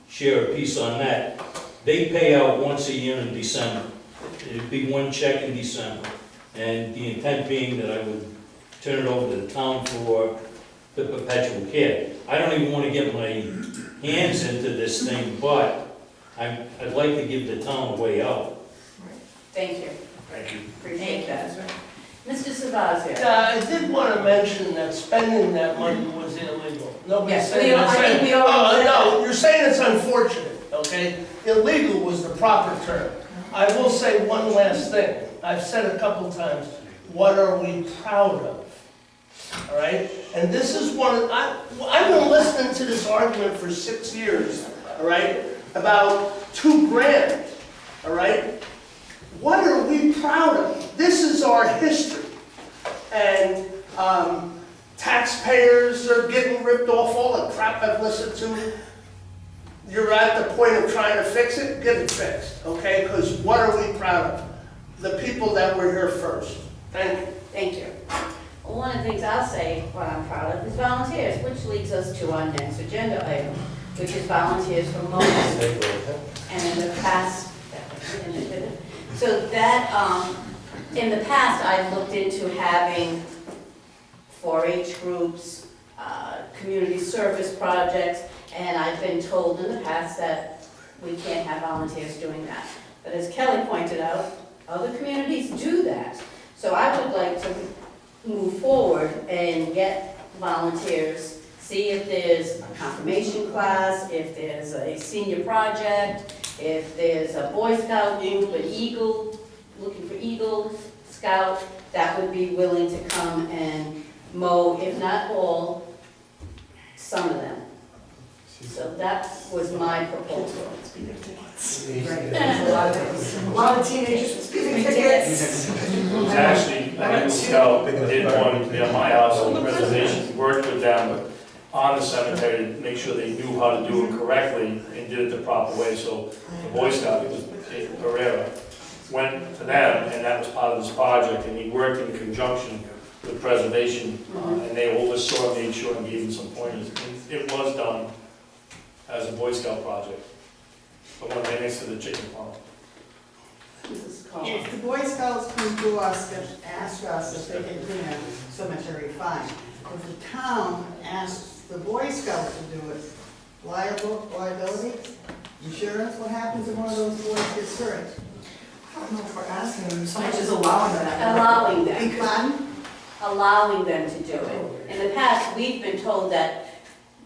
share a piece on that, they pay out once a year in December. It'd be one check in December. And the intent being that I would turn it over to the town for the perpetual care. I don't even want to get my hands into this thing, but I'd like to give the town a way out. Thank you, Thank you. appreciate that. Mr. Savazia? I did want to mention that spending that money was illegal. Nobody's Yes, saying I think we already said no, you're saying it's unfortunate, okay? Illegal was the proper term. I will say one last thing. I've said a couple times, what are we proud of? All right? And this is one, I've been listening to this argument for 6 years, all right, about $2,000, all right? What are we proud of? This is our history. And taxpayers are getting ripped off, all the crap I've listened to. You're at the point of trying to fix it, get it fixed, okay? Because what are we proud of? The people that were here first. Thank you. Thank you. Well, one of the things I'll say, what I'm proud of, is volunteers, which leads us to our next agenda item, which is volunteers for mowing. And in the past, so that, in the past, I've looked into having 4-H groups, community service projects, and I've been told in the past that we can't have volunteers doing that. But as Kelly pointed out, other communities do that. So I would like to move forward and get volunteers See if there's a confirmation class, if there's a senior project, if there's a Boy Scout group, an Eagle, looking for Eagle Scout, that would be willing to come and mow, if not all, some of them. So that was my proposal. A lot of teenagers with speeding tickets. It was actually, I Eagle Scout did one to be on my house on the reservation, worked with them on the cemetery to make sure they knew how to do it correctly and did it the proper way. So the Boy Scout, it was Pereira, went to them, and that was part of this project, and he worked in conjunction with preservation, and they oversaw and made sure and gave him some pointers. And it was done as a Boy Scout project, the one right next to the chicken farm. If the Boy Scouts come to us and ask us if they can clean a cemetery, fine. If the town asks the Boy Scouts to do it, liability, insurance, what happens if one of those boys gets hurt? I don't know if we're asking them so much as allowing that. Allowing them. Because Allowing them to do it. In the past, we've been told that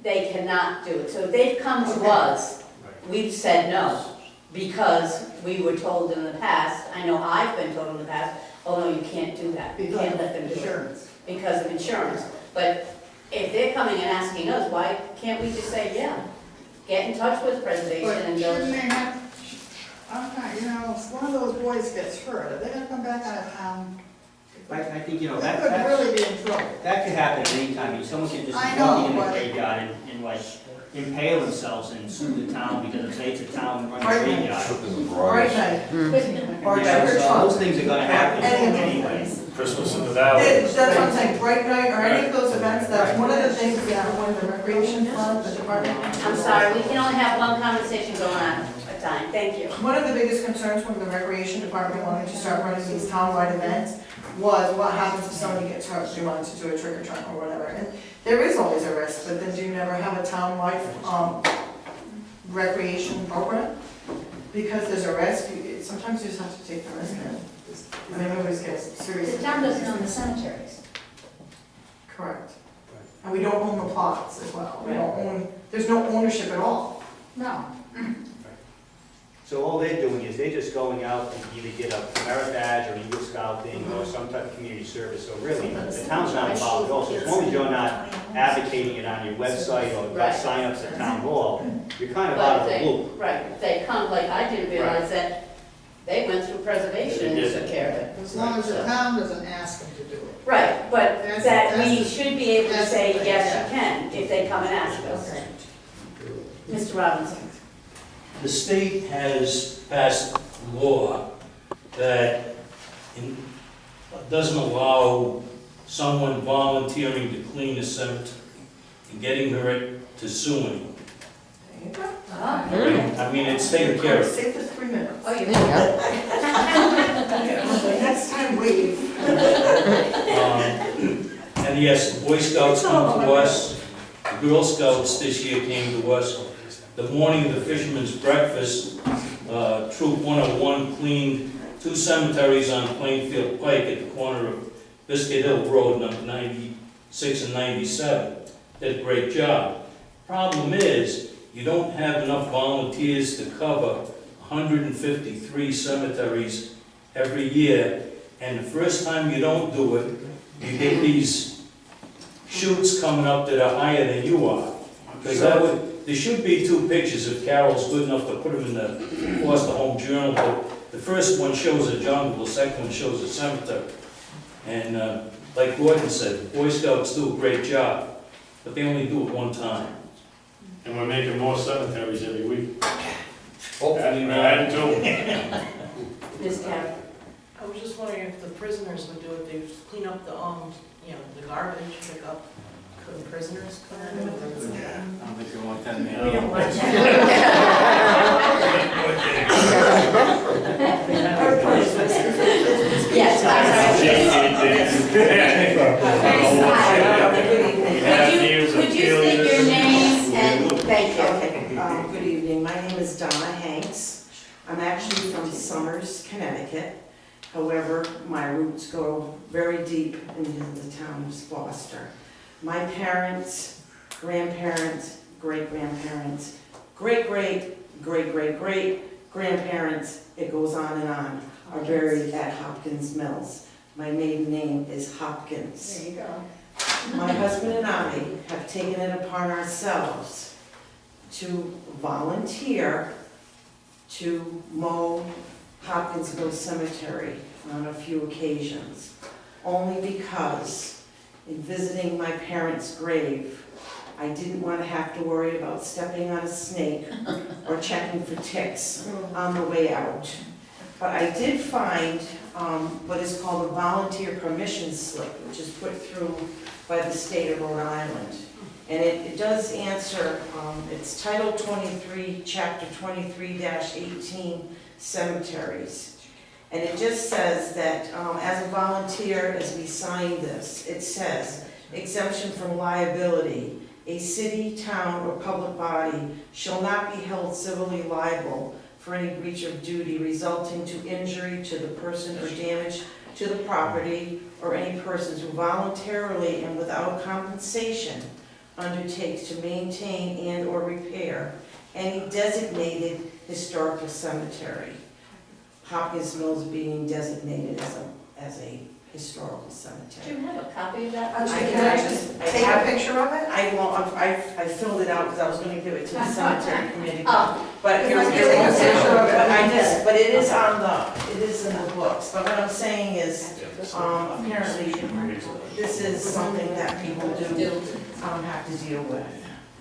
they cannot do it. So if they've come to us, we've said no, because we were told in the past, I know I've been told in the past, oh no, you can't do that. You can't let them do it. insurance. Because of insurance. But if they're coming and asking us, why can't we just say, yeah, get in touch with preservation But and shouldn't go. they have, I'm not, you know, if one of those boys gets hurt, are they gonna come back out of town? I think, you know, They could really be in trouble. that could happen at any time. I mean, someone can just I walk know, in the but- graveyard and like impale themselves and sue the town because it's a town run Right. graveyard. Right, night. Or You know, trigger so trunk. those things are gonna happen anyway. Christmas in the Valley. That's what I'm saying, bright night or any of those events, that's one of the things, one of the recreation fund, the department. I'm sorry, we can only have one conversation going on at a time. Thank you. One of the biggest concerns when the recreation department wanted to start running these townwide events was what happens if somebody gets hurt, they wanted to do a trick or treat or whatever. And there is always a risk, but then do you never have a townwide, recreation program? Because there's a risk, sometimes you just have to take the risk and, I mean, nobody's getting serious. The town doesn't own the cemeteries. Correct. And we don't own the plots as well, we don't own, there's no ownership at all. No. So all they're doing is they're just going out and either get a merit badge or an Eagle Scout thing or some type of community service. So really, the town's not involved at all. So as long as you're not advocating it on your website or got Right. sign-ups at town hall, you're kind of out of the loop. Right, if they come, like I didn't realize that they went through preservation and took care of it. As long as the town doesn't ask them to do it. Right, but That's- that we that's- should be able to that's say, the thing, yes, you can, if they come and ask us. Mr. Robinson? The state has passed a law that doesn't allow someone volunteering to clean a cemetery and getting hurt to suing. Ah. I mean, it's taken care of. Save us 3 minutes. Oh, you Next time, wait. And yes, the Boy Scouts come to us, the Girl Scouts this year came to us. The morning of the Fisherman's Breakfast, Troop 101 cleaned 2 cemeteries on Plainfield Pike at the corner of Biscuit Hill Road, number 96 and 97. Did a great job. Problem is, you don't have enough volunteers to cover 153 cemeteries every year, and the first time you don't do it, you get these shoots coming up that are higher than you are. Because there should be 2 pictures if Carol's good enough to put them in the Foster Home Journal, but the first one shows a jungle, the second one shows a cemetery. And like Gordon said, Boy Scouts do a great job, but they only do it one time. And we're making more cemeteries every week. Oh, Adding to. Ms. Carey? I was just wondering if the prisoners would do it, they'd clean up the, the garbage, pick up, couldn't prisoners come in? I don't think they want that, We don't man. want that. Yes, Could you state your name and thank you? Good evening, my name is Donna Hanks. I'm actually from Somers, Connecticut. However, my roots go very deep into the town of Gloucester. My parents grandparents, great-grandparents, great-great-great-great-great-grandparents, it goes on and on, are buried at Hopkins Mills. My maiden name is Hopkins. There you go. My husband and I have taken it upon ourselves to volunteer to mow Hopkinsville Cemetery on a few occasions, only because in visiting my parents' grave, I didn't want to have to worry about stepping on a snake or checking for ticks on the way out. But I did find what is called a volunteer permission slip, which is put through by the state of Rhode Island. And it does answer, it's Title 23, Chapter 23-18, Cemeteries. And it just says that as a volunteer, as we sign this, it says, exemption from liability. A city, town, or public body shall not be held civilly liable for any breach of duty resulting to injury to the person or damage to the property or any persons who voluntarily and without compensation undertakes to maintain and/or repair any designated historical cemetery. Hopkins Mills being designated as a historical Do cemetery. you have a copy of that? Can I just take a picture of it? I won't, I filled it out because I was gonna give it to the cemetery committee. Oh. But Can here's I take a picture of it? but it is on it is in the books. But what I'm saying is, apparently, this is something that people do have to deal with.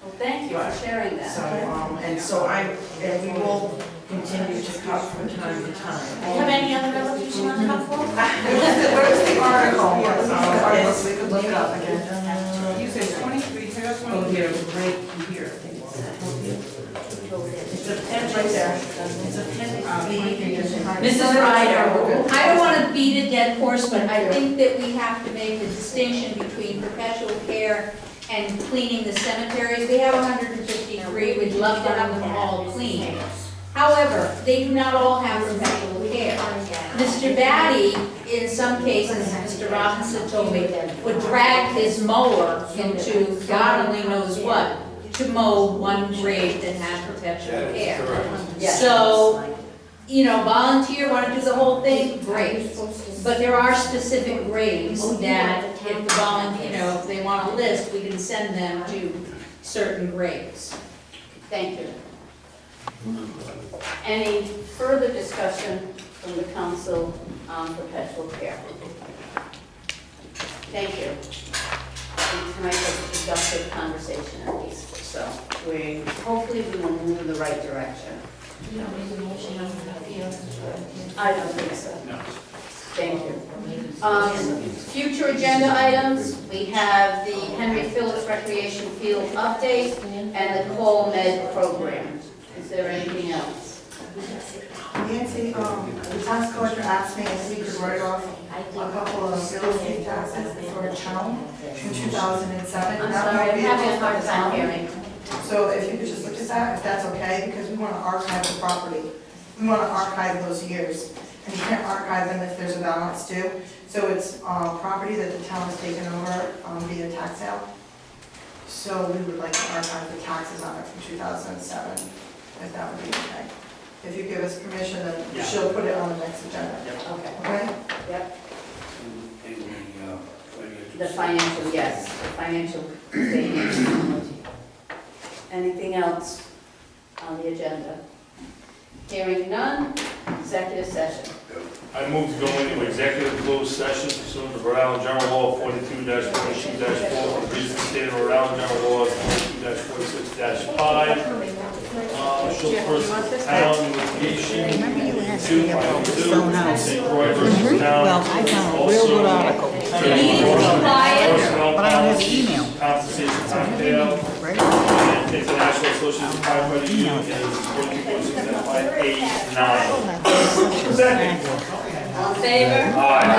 Well, thank you for sharing So, that. and we will continue to cut from time to time. Do you have any other relatives you want to come for? Where's the article? Yes. We could look it up again. You said 23, Oh, here, right here. It's appendix, right there. It's appendix B. Mrs. Ryder, I don't want to beat a dead horse, but I think that we have to make the distinction between perpetual care and cleaning the cemeteries. We have 153, we'd love to have them all clean. However, they do not all have perpetual care. Mr. Batty, in some cases, Mr. Robinson told me, would drag his mower into God only knows what to mow one grave that had perpetual care. So, volunteer, want to do the whole thing, great. But there are specific graves that if the if they want a list, we can send them to certain graves. Thank you. Any further discussion from the council on perpetual care? Thank you. Tonight was a productive conversation at least, so hopefully we will move in the right direction. You don't need a motion on the field. I don't think so. No. Thank you. Future agenda items, we have the Henry Phillips Recreation Field update and the Cole Med program. Is there anything else? Nancy, the tax collector asked me if we could write off a couple of real estate taxes for the town in 2007. I'm sorry, I'm having a hard time hearing. So if you could just look at that, if that's okay, because we want to archive the property. We want to archive those years, and you can't archive them if there's a balance due. So it's property that the town has taken over via tax sale. So we would like to archive the taxes on it from 2007, if that would be okay. If you give us permission, then Yeah. she'll put it on the next agenda. Okay. Okay? Yep. The financial, yes, the financial statement. Anything else on the agenda? Hearing none, executive session. I move to go into executive closed session pursuant to Rhode Island General Law 42-42-4, increase the state of Rhode Island General Law 42-46-5. Shall first town litigation, two, St. Croix versus town. Well, I found a real good article. Personnel But I don't have policy, email. compensation time payout, Right? and International Association of Firefighter Union is 42.6.589. Second. All in favor? Aye.